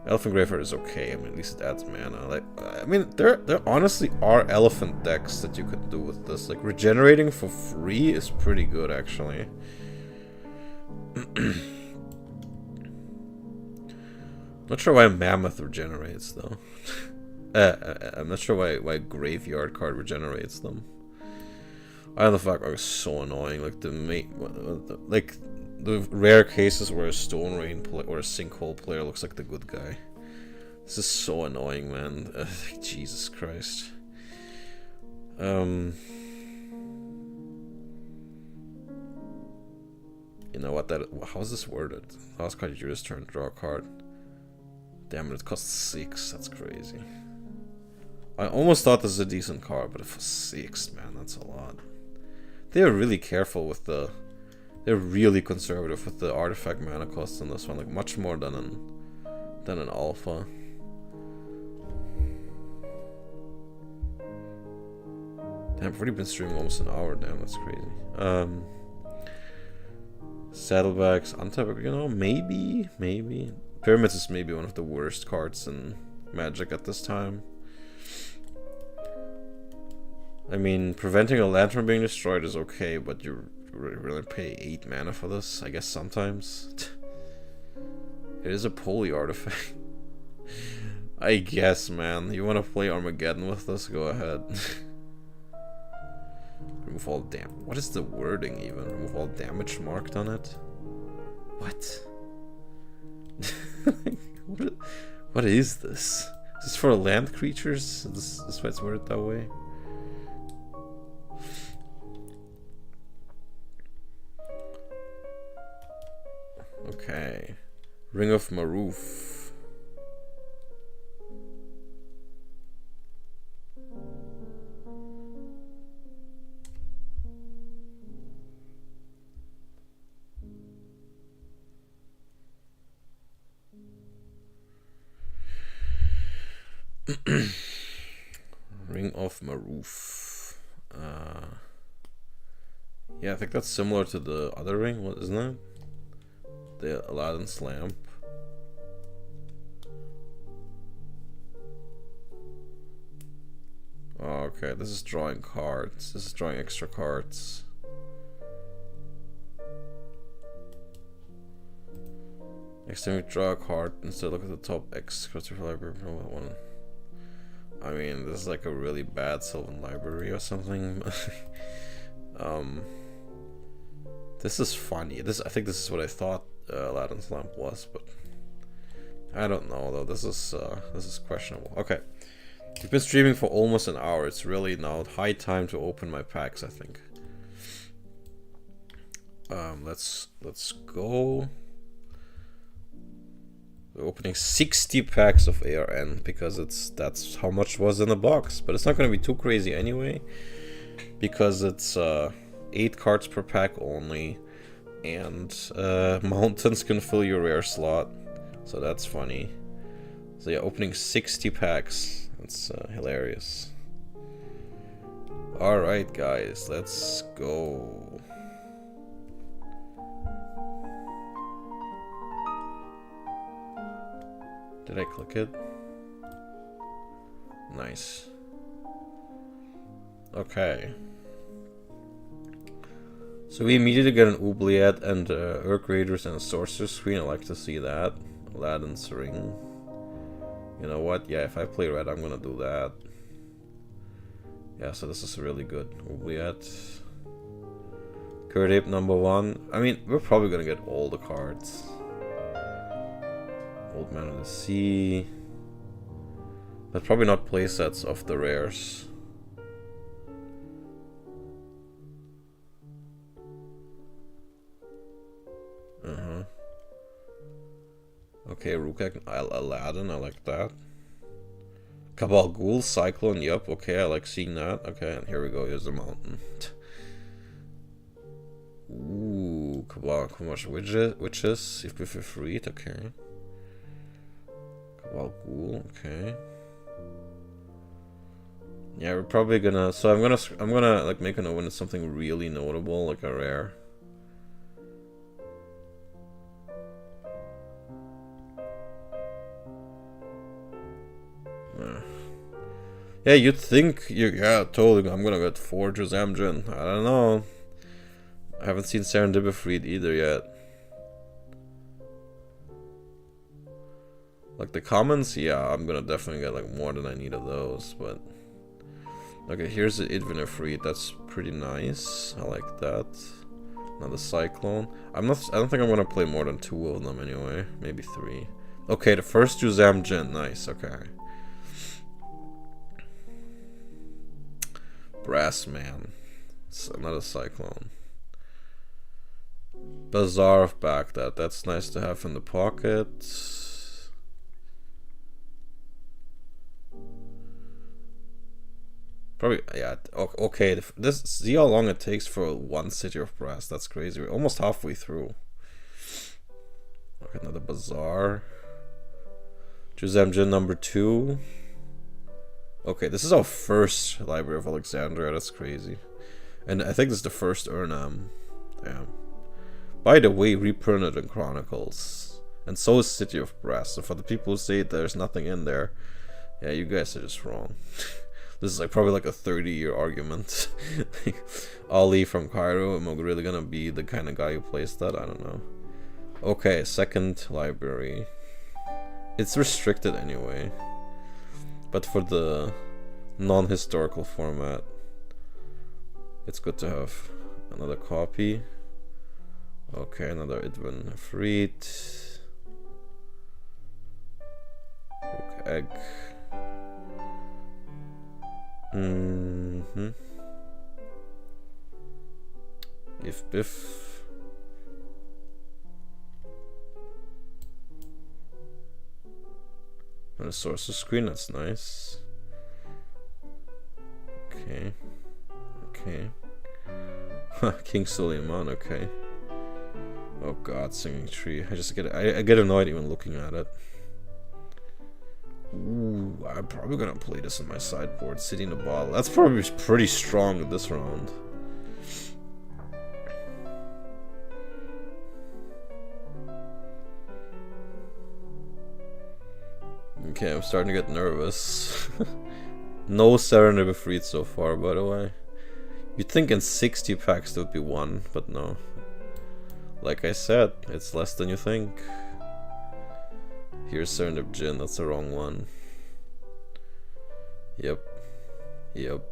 Speaker 1: Elephant Graveyard is okay. I mean, at least it adds mana. Like, I mean, there honestly are elephant decks that you could do with this. Like, regenerating for free is pretty good, actually. Not sure why Mammoth regenerates though. I'm not sure why Graveyard card regenerates them. Island of Flag are so annoying. Like the rare cases where a Stone Rain or a Sinkhole player looks like the good guy. This is so annoying, man. Jesus Christ. You know what? How is this worded? Last card you just turn, draw a card. Damn it! It costs 6. That's crazy. I almost thought this was a decent card, but for 6, man, that's a lot. They're really careful with the. They're really conservative with the artifact mana costs on this one, like much more than an alpha. Damn, I've already been streaming almost an hour. Damn, that's crazy. Saddlebags, untap, you know, maybe. Pyramids is maybe one of the worst cards in Magic at this time. I mean, preventing a lantern being destroyed is okay, but you really pay 8 mana for this, I guess sometimes. It is a poly artifact. I guess, man. You want to play Armageddon with this? Go ahead. Remove all damage. What is the wording even? Remove all damage marked on it? What? What is this? Is this for land creatures? Is this why it's worded that way? Okay. Ring of Maroof. Ring of Maroof. Yeah, I think that's similar to the other ring, what isn't it? The Aladdin's lamp. Oh, okay, this is drawing cards. This is drawing extra cards. Next time you draw a card, instead look at the top X cards of library. One. I mean, this is like a really bad Sylvan library or something. This is funny. I think this is what I thought Aladdin's lamp was, but I don't know though. This is questionable. Okay, we've been streaming for almost an hour. It's really now high time to open my packs, I think. Let's go. We're opening 60 packs of ARN because that's how much was in the box, but it's not going to be too crazy anyway because it's 8 cards per pack only, and mountains can fill your rare slot, so that's funny. So yeah, opening 60 packs, that's hilarious. Alright guys, let's go. Did I click it? Nice. Okay. So we immediately get an oubliette and Urk Raiders and a Sorcerer's Screen. I like to see that. Aladdin's Ring. You know what? Yeah, if I play red, I'm gonna do that. Yeah, so this is really good. Oubliette. Curd Ape #1. I mean, we're probably gonna get all the cards. Old Man of the Sea. But probably not playsets of the rares. Okay, Rukak, Aladdin, I like that. Cabal Ghoul, Cyclone, yep, okay, I like seeing that. Okay, and here we go, here's the mountain. Ooh, Cabal, how much witches, if we freed, okay. Cabal Ghoul, okay. Yeah, we're probably gonna, so I'm gonna like make a note when it's something really notable, like a rare. Yeah, you'd think yeah, totally. I'm gonna get 4 Juzamjin. I don't know. I haven't seen Serendipity either yet. Like the commons, yeah, I'm gonna definitely get like more than I need of those. But okay, here's the Idvinifreed. That's pretty nice. I like that. Another Cyclone. I don't think I'm gonna play more than 2 of them anyway. Maybe 3. Okay, the first Juzamjin. Nice. Okay. Brass Man. It's another Cyclone. Bazaar of Baghdad. That's nice to have in the pocket. Probably, yeah. Okay, see how long it takes for 1 City of Brass. That's crazy. We're almost halfway through. Okay, another Bazaar. Juzamjin #2. Okay, this is our first Library of Alexandria. That's crazy. And I think this is the first Urnam. Damn. By the way, reprinted in Chronicles. And so is City of Brass. So for the people who say there's nothing in there, yeah, you guys are just wrong. This is like probably like a 30-year argument. Ali from Cairo, am I really gonna be the kind of guy who plays that? I don't know. Okay, second library. It's restricted anyway. But for the non-historical format, it's good to have another copy. Okay, another Idvinifreed. Rook Egg. If Biff. And a Sorcerer's Screen, that's nice. Okay. Okay. King Suleiman, okay. Oh god, Singing Tree. I get annoyed even looking at it. Ooh, I'm probably gonna play this in my sideboard, sitting the bottle. That's probably pretty strong in this round. Okay, I'm starting to get nervous. No Serenade with Freed so far, by the way. You'd think in 60 packs there would be one, but no. Like I said, it's less than you think. Here's Serenade Jin, that's the wrong one. Yep. Yep.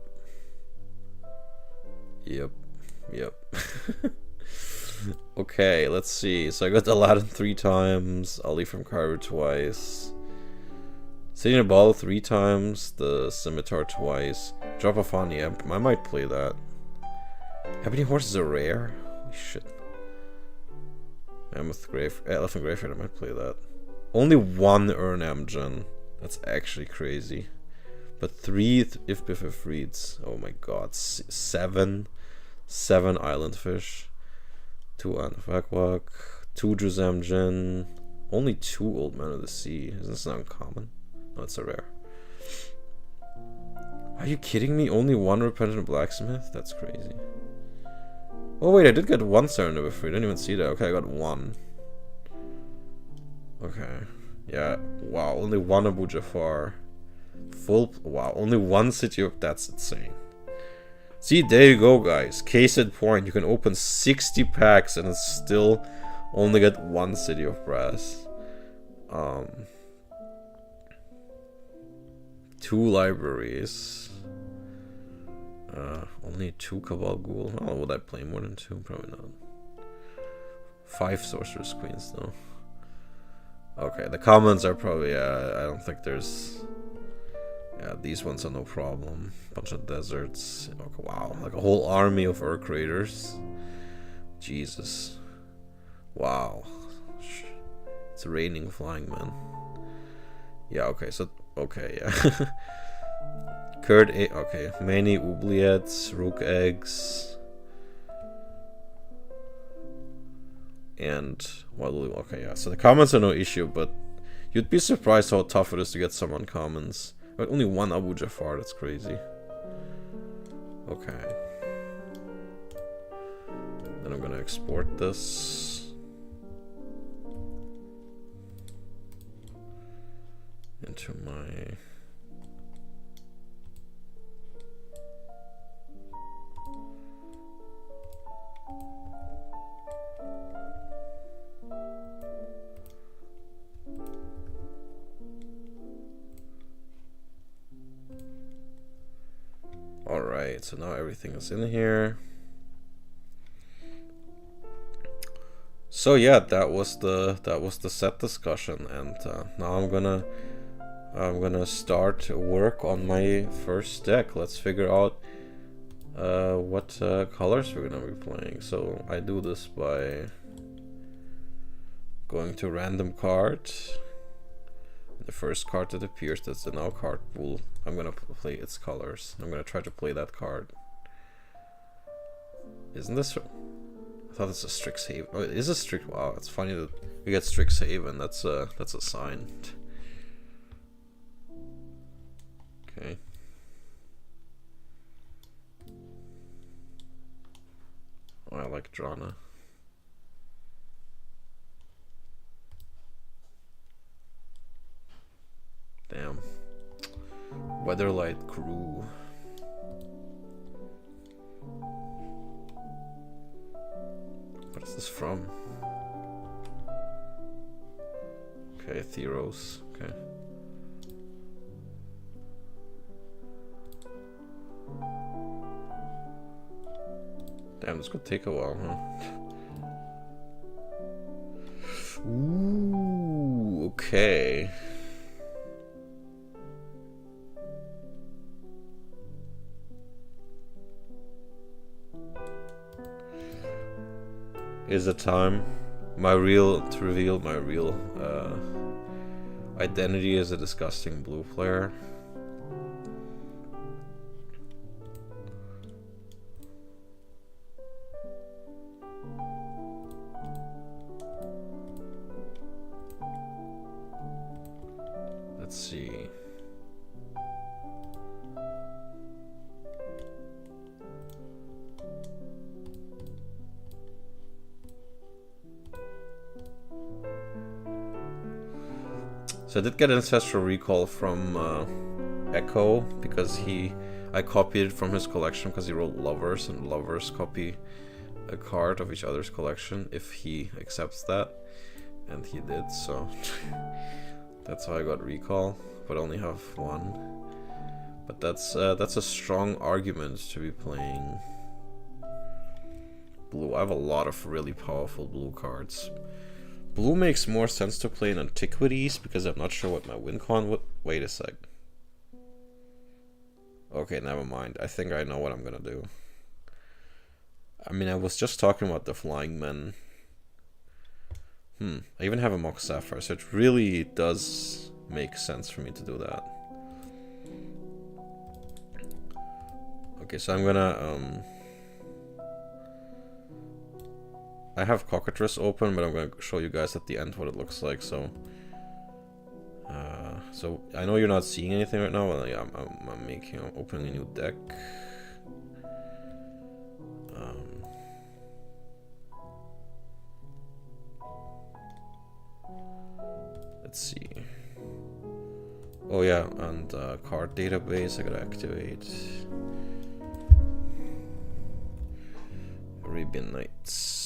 Speaker 1: Yep. Yep. Okay, let's see. So I got Aladdin 3 times, Ali from Carver twice. Sitting a ball 3 times, the Scimitar twice. Drop off on the Emp. I might play that. Ebony Horse is a rare? Holy shit. Elephant Graveyard, I might play that. Only 1 Urn Amgen. That's actually crazy. But 3 if Biff reads. Oh my god. 7 Island Fish. 2 Anfakwak. 2 Juzamjin. Only 2 Old Man of the Sea. Isn't this not uncommon? No, it's a rare. Are you kidding me? Only 1 Repentant Blacksmith? That's crazy. Oh wait, I did get 1 Serenade with Free. I didn't even see that. Okay, I got 1. Okay. Yeah. Wow, only 1 Abu Jafar. Wow, only 1 City of... That's insane. See, there you go, guys. Case in point. You can open 60 packs and it's still only get 1 City of Brass. 2 libraries. Only 2 Cabal Ghoul. Oh, would I play more than 2? Probably not. 5 Sorceress Queens, though. Okay, the comments are probably... I don't think there's... Yeah, these ones are no problem. Bunch of deserts. Okay, wow, like a whole army of Urk Raiders. Jesus. Wow. It's raining flying men. Yeah, okay, so... Okay, yeah. Curd, okay. Many oubliettes, rook eggs. And... Well, okay, yeah. So the comments are no issue, but... You'd be surprised how tough it is to get some uncommons. But only 1 Abu Jafar, that's crazy. Okay. Then I'm gonna export this. Into my... Alright, so now everything is in here. So yeah, that was the set discussion, and now I'm gonna start work on my first deck. Let's figure out what colors we're gonna be playing. So I do this by going to random card. The first card that appears, that's the now card pool. I'm gonna play its colors. I'm gonna try to play that card. Isn't this? I thought it's a Strixhaven. Oh, it is a Strix. Wow, it's funny that we get Strixhaven. That's a sign. Okay. Oh, I like Drana. Damn. Weatherlight Crew. What is this from? Okay, Theros. Okay. Damn, this could take a while, huh? Ooh, okay. Is it time to reveal my real identity as a disgusting blue player? Let's see. So I did get Ancestral Recall from Echo because I copied it from his collection because he wrote Lovers, and Lovers copy a card of each other's collection if he accepts that, and he did, so that's how I got Recall, but only have one. But that's a strong argument to be playing blue. I have a lot of really powerful blue cards. Blue makes more sense to play in Antiquities because I'm not sure what my win con would. Wait a sec. Okay, never mind. I think I know what I'm gonna do. I mean, I was just talking about the Flying Men. I even have a Mox Sapphire, so it really does make sense for me to do that. Okay, so I'm gonna I have Cockatrice open, but I'm going to show you guys at the end what it looks like. So, so I know you're not seeing anything right now. But I'm opening a new deck. Let's see. Oh yeah, and card database. I gotta activate Arabian Nights.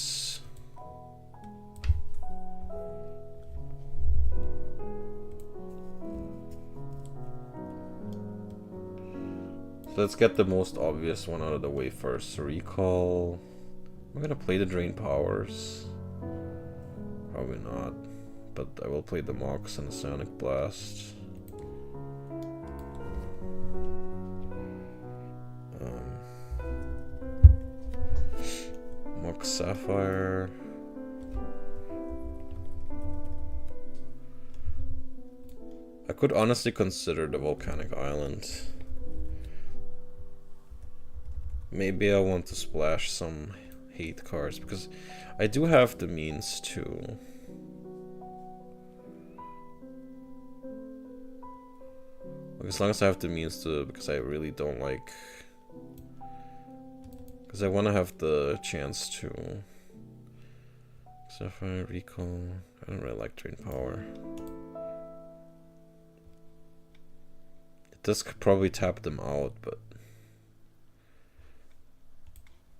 Speaker 1: So let's get the most obvious one out of the way first. Recall. I'm gonna play the Drain Powers. Probably not. But I will play the Mox and the Sonic Blast. Mox Sapphire. I could honestly consider the Volcanic Island. Maybe I want to splash some hate cards because I do have the means to. As long as I have the means to, because I really don't like. Because I want to have the chance to. Sapphire, Recall. I don't really like Drain Power. It does probably tap them out, but.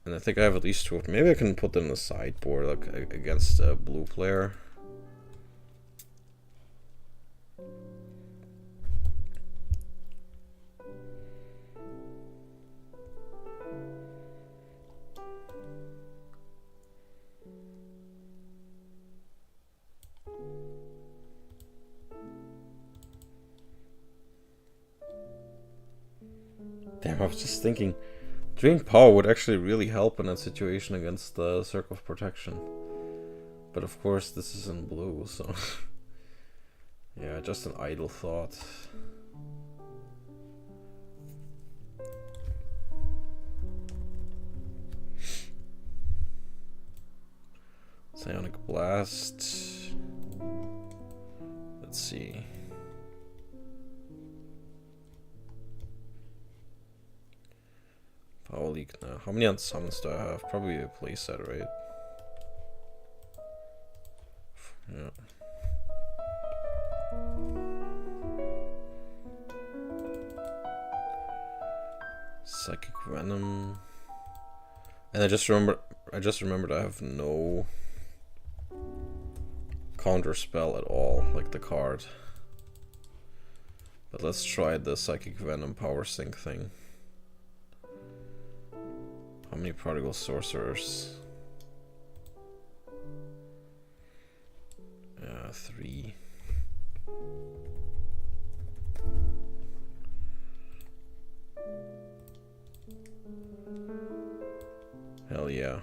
Speaker 1: And I think I have at least two of them. Maybe I can put them in the sideboard, like against a blue player. Damn, I was just thinking. Drain Power would actually really help in that situation against the Circle of Protection. But of course this is in blue, so... yeah, just an idle thought. Psionic Blast... Let's see... Power Leak now. How many unsummons do I have? Probably a playset, right? Yeah. Psychic Venom. And I just remembered I have no counter spell at all, like the card. But let's try the Psychic Venom Power Sync thing. How many Prodigal Sorcerers? 3. Hell yeah.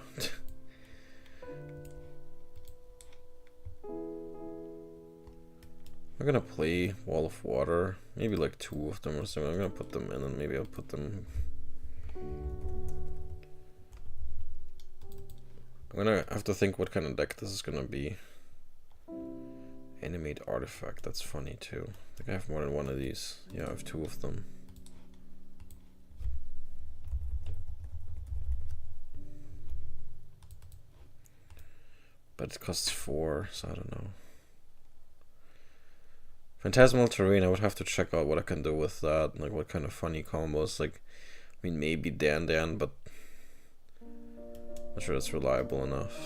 Speaker 1: I'm gonna play Wall of Water. Maybe like 2 of them or something. I'm gonna put them in and maybe I'll put them... I'm gonna have to think what kind of deck this is gonna be. Animate artifact, that's funny too. I think I have more than one of these. Yeah, I have 2 of them. But it costs 4, so I don't know. Phantasmal terrain, I would have to check out what I can do with that. Like what kind of funny combos. Like, I mean, maybe Dan, but I'm not sure it's reliable enough.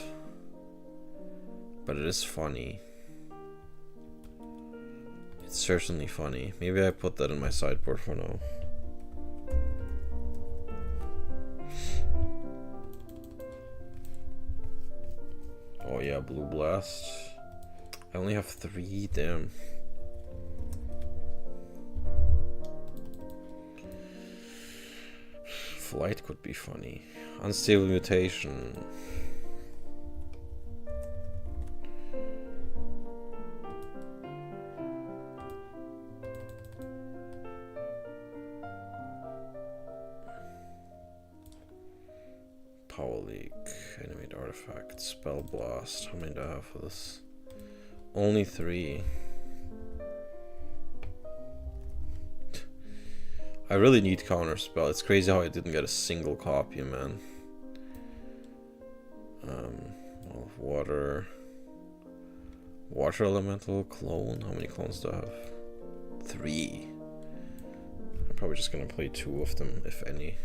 Speaker 1: But it is funny. It's certainly funny. Maybe I put that in my sideboard for now. Oh yeah, Blue Blast. I only have 3, damn. Flight could be funny. Unstable Mutation. Power Leak. Animate Artifact. Spell Blast. How many do I have for this? Only 3. I really need Counterspell. It's crazy how I didn't get a single copy, man. Well, water. Water Elemental. Clone. How many clones do I have? 3. I'm probably just gonna play 2 of them, if any.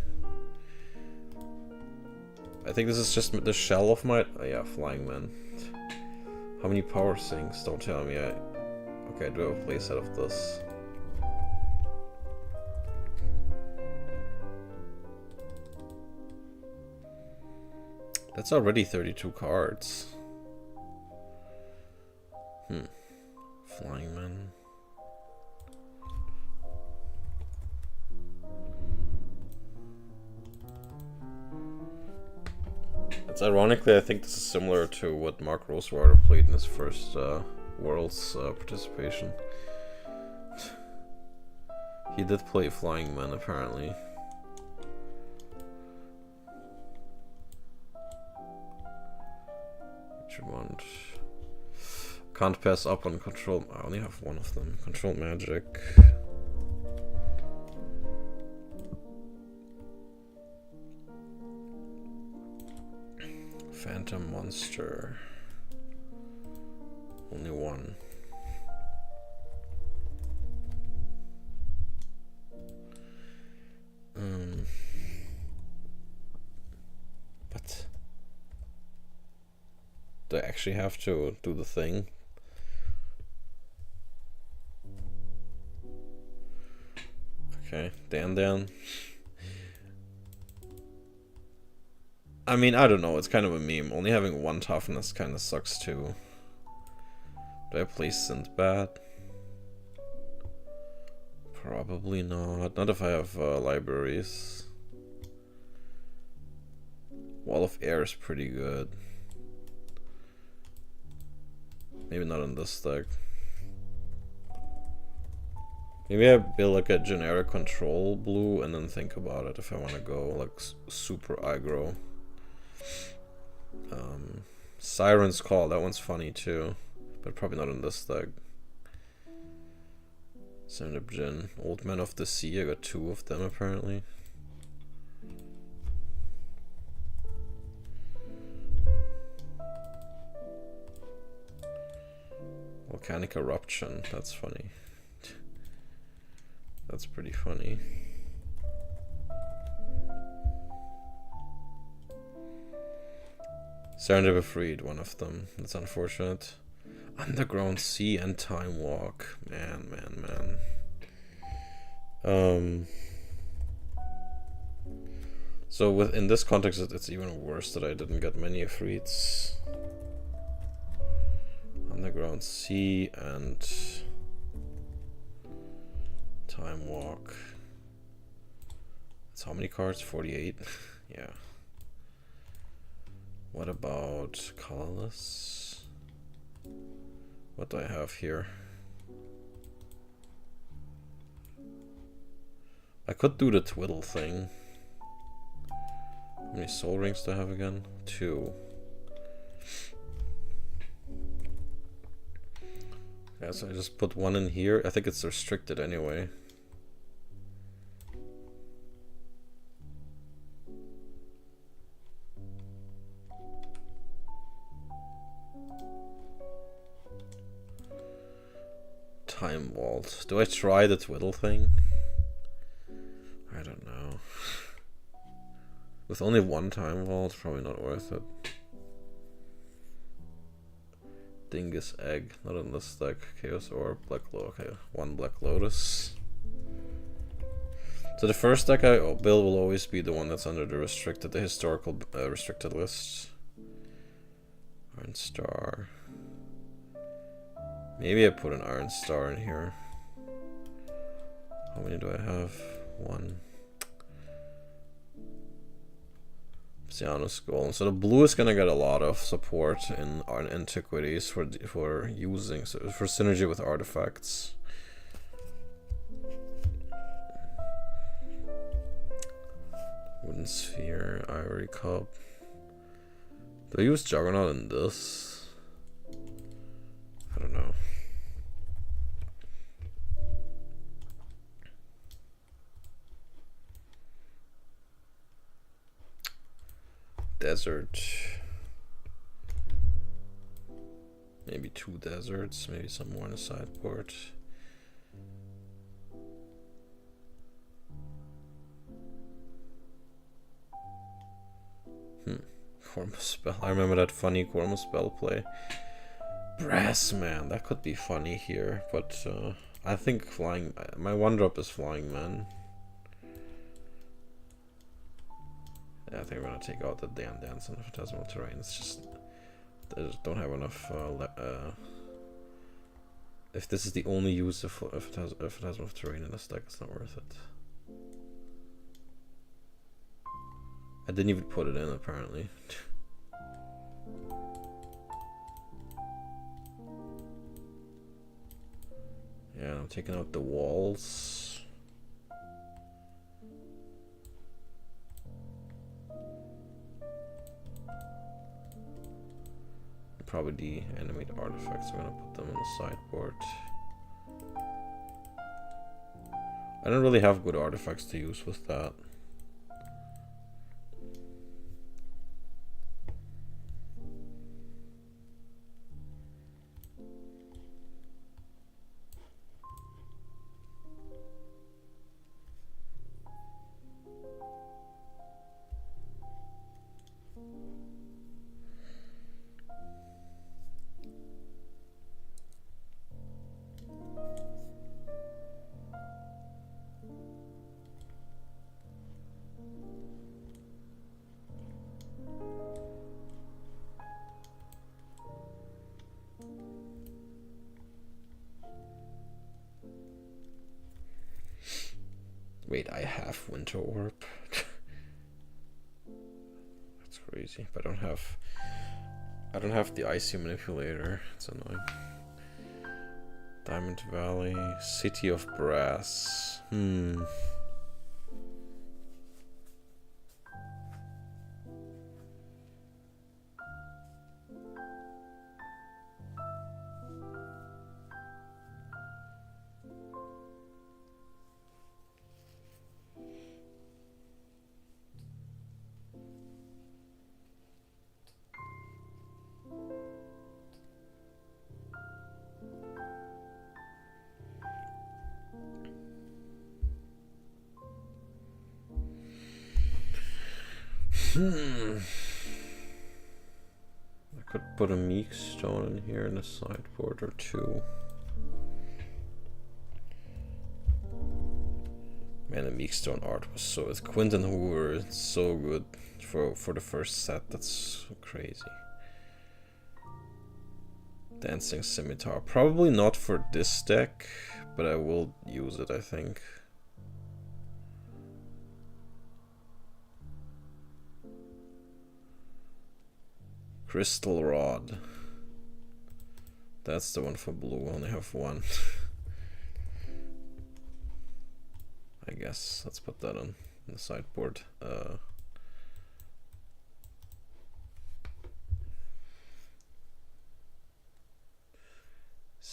Speaker 1: I think this is just the shell of my... Oh yeah, Flying Man. How many power sinks? Don't tell me. Okay, I do have a playset of this. That's already 32 cards. Flying Man. It's ironically, I think this is similar to what Mark Rosewater played in his first Worlds participation. He did play Flying Man, apparently. Want. Can't pass up on control. I only have 1 of them. Control Magic. Phantom Monster. Only 1. But do I actually have to do the thing? Okay, Dan. I mean, I don't know, it's kind of a meme. Only having 1 toughness kind of sucks too. Do I play Sindbad? Probably not. Not if I have libraries. Wall of Air is pretty good. Maybe not in this deck. Maybe I build like a generic control blue and then think about it if I want to go like super aggro. Siren's Call, that one's funny too, but probably not in this deck. Synapgen, Old Man of the Sea, I got 2 of them apparently. Volcanic Eruption, that's funny. That's pretty funny. Serendipity Freed, 1 of them. That's unfortunate. Underground Sea and Time Walk. Man. So in this context, it's even worse that I didn't get many Freeds. Underground Sea and Time Walk. That's how many cards? 48? Yeah. What about Colorless? What do I have here? I could do the Twiddle thing. How many Soul Rings do I have again? 2. Yeah, so I just put one in here. I think it's restricted anyway. Time Vault. Do I try the twiddle thing? I don't know. With only one Time Vault, probably not worth it. Dingus Egg, not in this deck. Chaos Orb, Black Lotus. Okay, one Black Lotus. So the first deck I build will always be the one that's under the restricted, the historical restricted list. Iron Star. Maybe I put an Iron Star in here. How many do I have? One. Psionic Golem. So the blue is gonna get a lot of support in antiquities for using, so for synergy with artifacts. Wooden Sphere, Ivory Cup. Do I use Juggernaut in this? I don't know. Desert. Maybe 2 deserts, maybe some more in the sideboard. Korma Spell. I remember that funny Korma Spell play. Brass Man, that could be funny here, but I think flying. My one drop is Flying Man. Yeah, I think we're gonna take out the Dance and the Phantasmal Terrain. It's just I just don't have enough. If this is the only use of Phantasmal Terrain in this deck, it's not worth it. I didn't even put it in apparently. Yeah, I'm taking out the walls. Probably the animate artifacts. I'm gonna put them on the sideboard. I don't really have good artifacts to use with that. Wait, I have Winter Orb. That's crazy. But I don't have the Icy Manipulator. It's annoying. Diamond Valley, City of Brass. I could put a Meek Stone in here in the sideboard or two. Man, the Meek Stone art was so. It's Quentin Hoover. It's so good for the first set. That's so crazy. Dancing Scimitar. Probably not for this deck, but I will use it, I think. Crystal Rod. That's the one for blue. I only have one. I guess. Let's put that on the sideboard.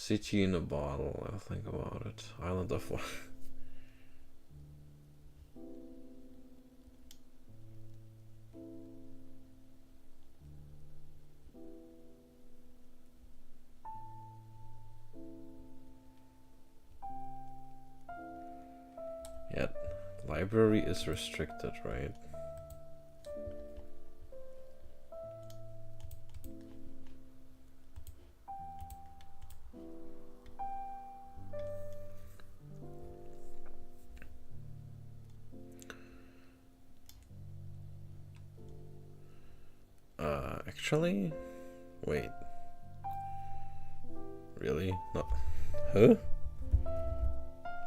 Speaker 1: City in a bottle, I'll think about it. Island of what? Yeah, library is restricted, right? Actually, wait. Really? No. Huh?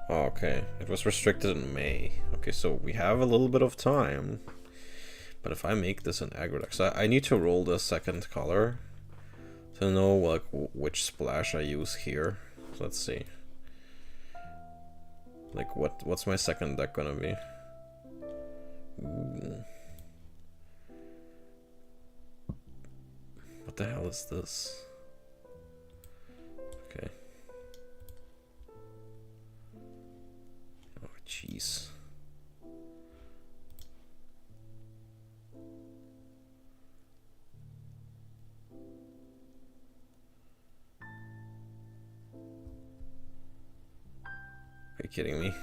Speaker 1: Oh, okay. It was restricted in May. Okay, so we have a little bit of time. But if I make this an aggro deck, so I need to roll the second color to know like which splash I use here. So let's see. Like what's my second deck gonna be? Ooh. What the hell is this? Okay. Oh jeez. Are you kidding me?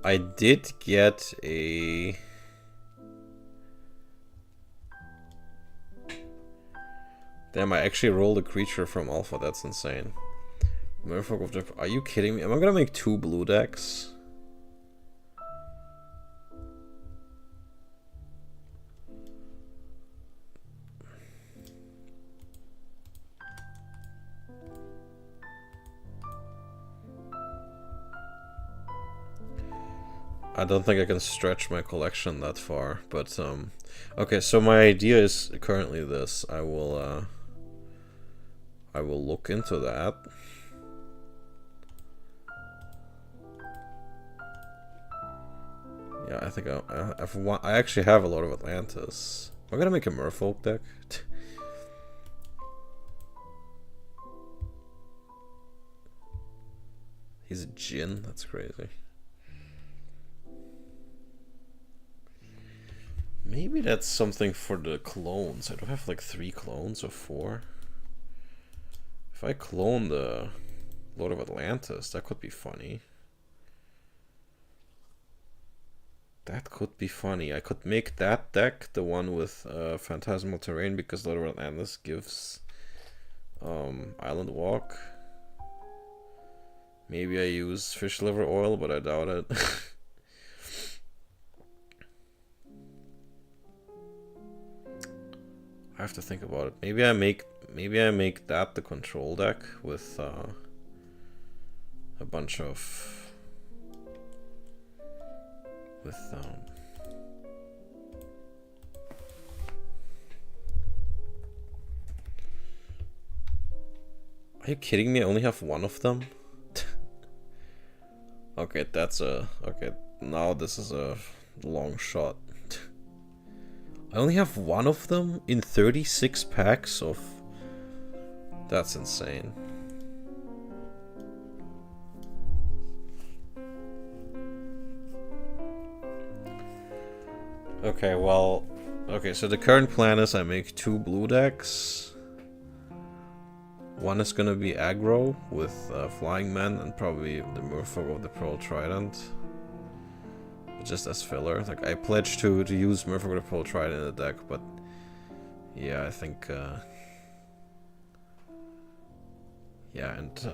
Speaker 1: I did get a... Damn, I actually rolled a creature from Alpha, that's insane. Merfolk of the... Are you kidding me? Am I gonna make 2 blue decks? I don't think I can stretch my collection that far, but okay, so my idea is currently this. I will look into that. Yeah, I think I actually have a lot of Atlantis. I'm gonna make a Merfolk deck. He's a Djinn, that's crazy. Maybe that's something for the clones. I do have like 3 clones or 4. If I clone the Lord of Atlantis, that could be funny. That could be funny. I could make that deck the one with Phantasmal Terrain because Lord of Atlantis gives Island Walk. Maybe I use Fish Liver Oil, but I doubt it. I have to think about it. Maybe I make that the control deck with a bunch of Are you kidding me? I only have 1 of them. Okay, that's a... Okay, now this is a long shot. I only have 1 of them in 36 packs of... That's insane. Okay, well... Okay, so the current plan is I make 2 blue decks. One is gonna be aggro with Flying Men and probably the Merfolk of the Pearl Trident. But just as filler. Like, I pledged to use Merfolk of the Pearl Trident in the deck, but... Yeah, I think... Yeah, and...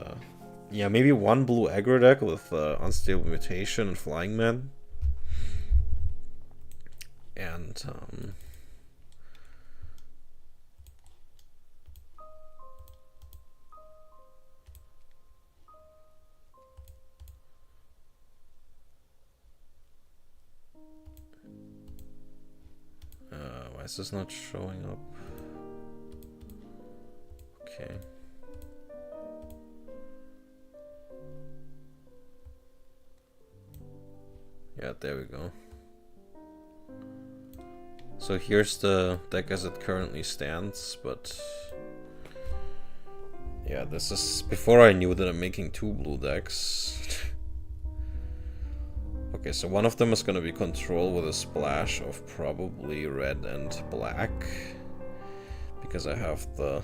Speaker 1: yeah, maybe 1 blue aggro deck with Unstable Mutation and Flying Men. And... why is this not showing up? Okay. Yeah, there we go. So here's the deck as it currently stands, but yeah, this is before I knew that I'm making 2 blue decks. Okay, so one of them is gonna be control with a splash of probably red and black. Because I have the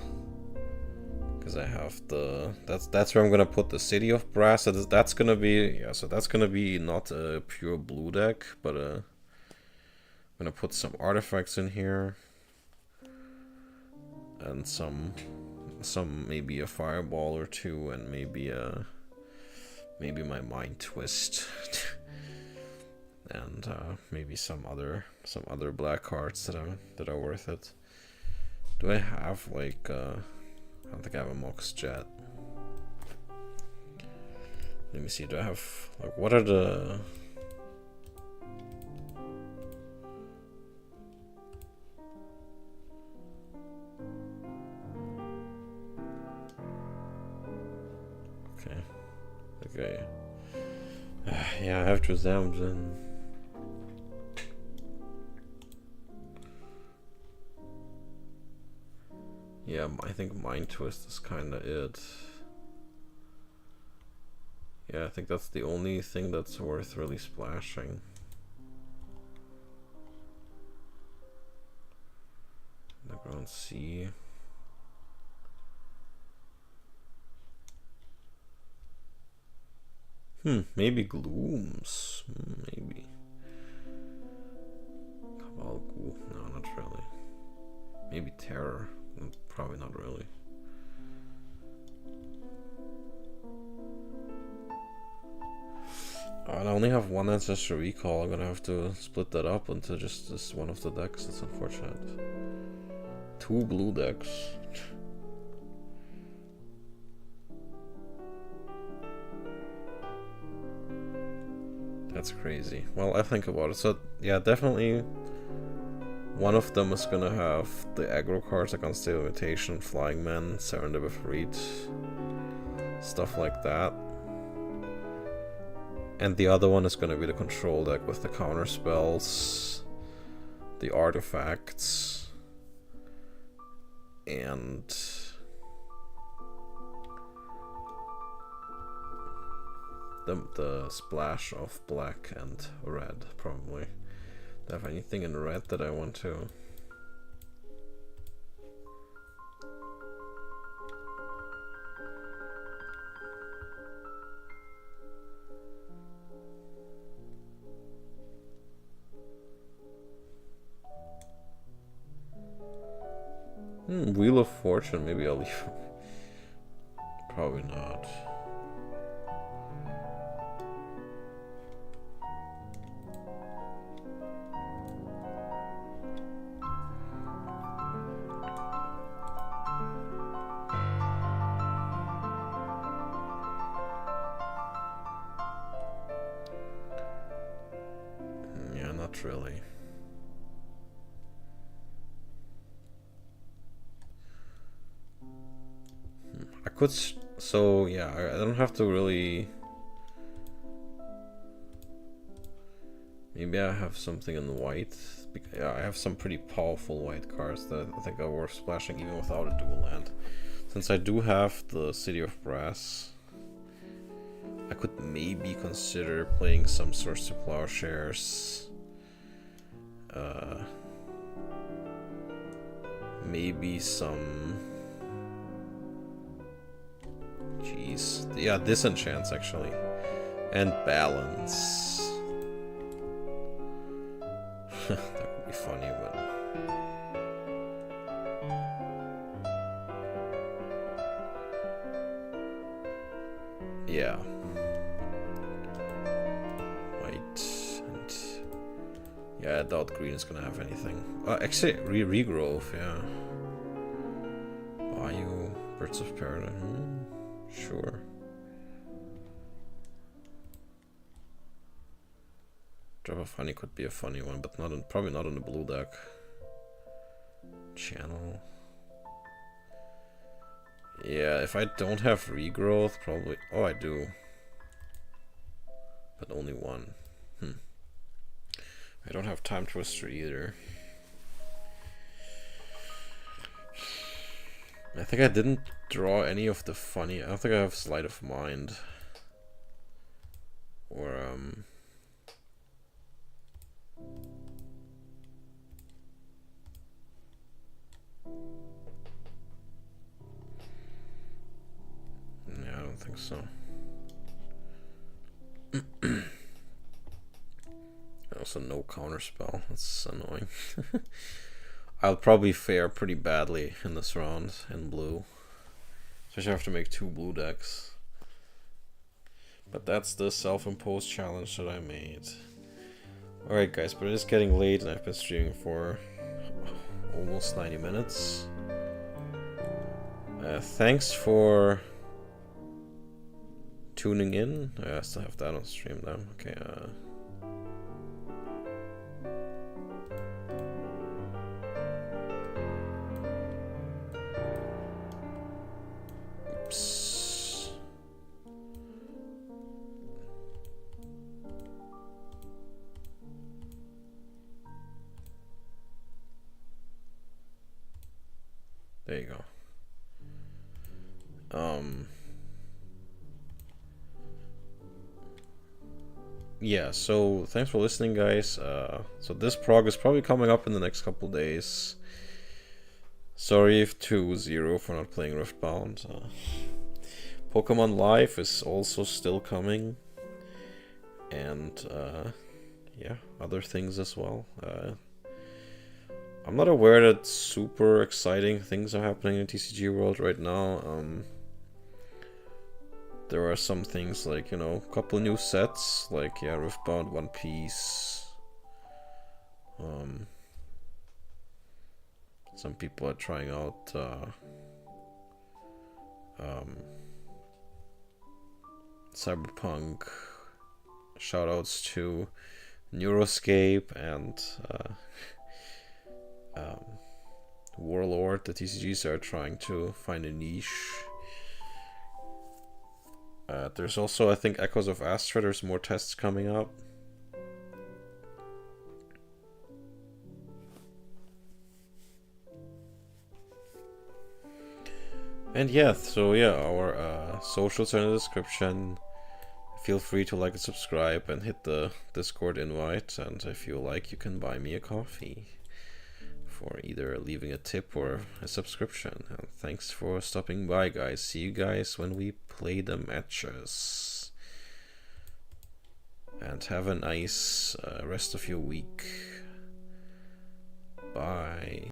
Speaker 1: that's where I'm gonna put the City of Brass. That's gonna be, yeah, so that's gonna be not a pure blue deck, but I'm gonna put some artifacts in here. And some maybe a fireball or 2, and maybe my Mind Twist. And maybe some other black cards that are worth it. Do I have like I don't think I have a Mox Jet. Let me see, do I have like, what are the okay. Yeah, I have to them then. Yeah, I think Mind Twist is kinda it. Yeah, I think that's the only thing that's worth really splashing. Underground Sea. Maybe Glooms. Maybe. Cabal Ghoul. No, not really. Maybe Terror. Probably not really. I only have 1 Ancestral Recall. I'm gonna have to split that up into just this one of the decks. That's unfortunate. 2 blue decks. That's crazy. Well, I think about it. So yeah, definitely one of them is gonna have the aggro cards like Unstay Limitation, Flying Man, Serendipitous Reach, stuff like that. And the other one is gonna be the control deck with the counter spells, the artifacts, and the splash of black and red, probably. Do I have anything in red that I want to? Wheel of Fortune, maybe I'll leave. Probably not. Yeah, not really. I could, so yeah, I don't have to really. Maybe I have something in white. Yeah, I have some pretty powerful white cards that I think are worth splashing even without a dual land. Since I do have the City of Brass, I could maybe consider playing some Source to Plowshares. Maybe some. Jeez. Yeah, Disenchants actually. And Balance. That would be funny, but. Yeah. White and. Yeah, I doubt green is gonna have anything. Actually, Regrowth, yeah. Bayou, Birds of Paradise. Sure. Drop of Honey could be a funny one, but not in, probably not on the blue deck. Channel. Yeah, if I don't have Regrowth, probably. Oh, I do. But only one. I don't have Time Twister either. I think I didn't draw any of the funny. I don't think I have sleight of mind. Or yeah, I don't think so. Also, no counterspell. That's annoying. I'll probably fare pretty badly in this round in blue. Especially have to make 2 blue decks. But that's the self-imposed challenge that I made. Alright guys, but it is getting late and I've been streaming for almost 90 minutes. Thanks for tuning in. I still have that on stream now. Okay, oops. There you go. Yeah, so thanks for listening, guys. So this prog is probably coming up in the next couple days. Sorry if 2-0 for not playing Riftbound. Pokemon Live is also still coming. And yeah, other things as well. I'm not aware that super exciting things are happening in TCG World right now. There are some things like, you know, a couple new sets, like, yeah, Riftbound, One Piece. Some people are trying out Cyberpunk. Shoutouts to Neuroscape and Warlord. The TCGs are trying to find a niche. There's also, I think, Echoes of Astra. There's more tests coming up. And yeah, so yeah, our socials are in the description. Feel free to like and subscribe and hit the Discord invite. And if you like, you can buy me a coffee for either leaving a tip or a subscription. And thanks for stopping by, guys. See you guys when we play the matches. And have a nice rest of your week. Bye.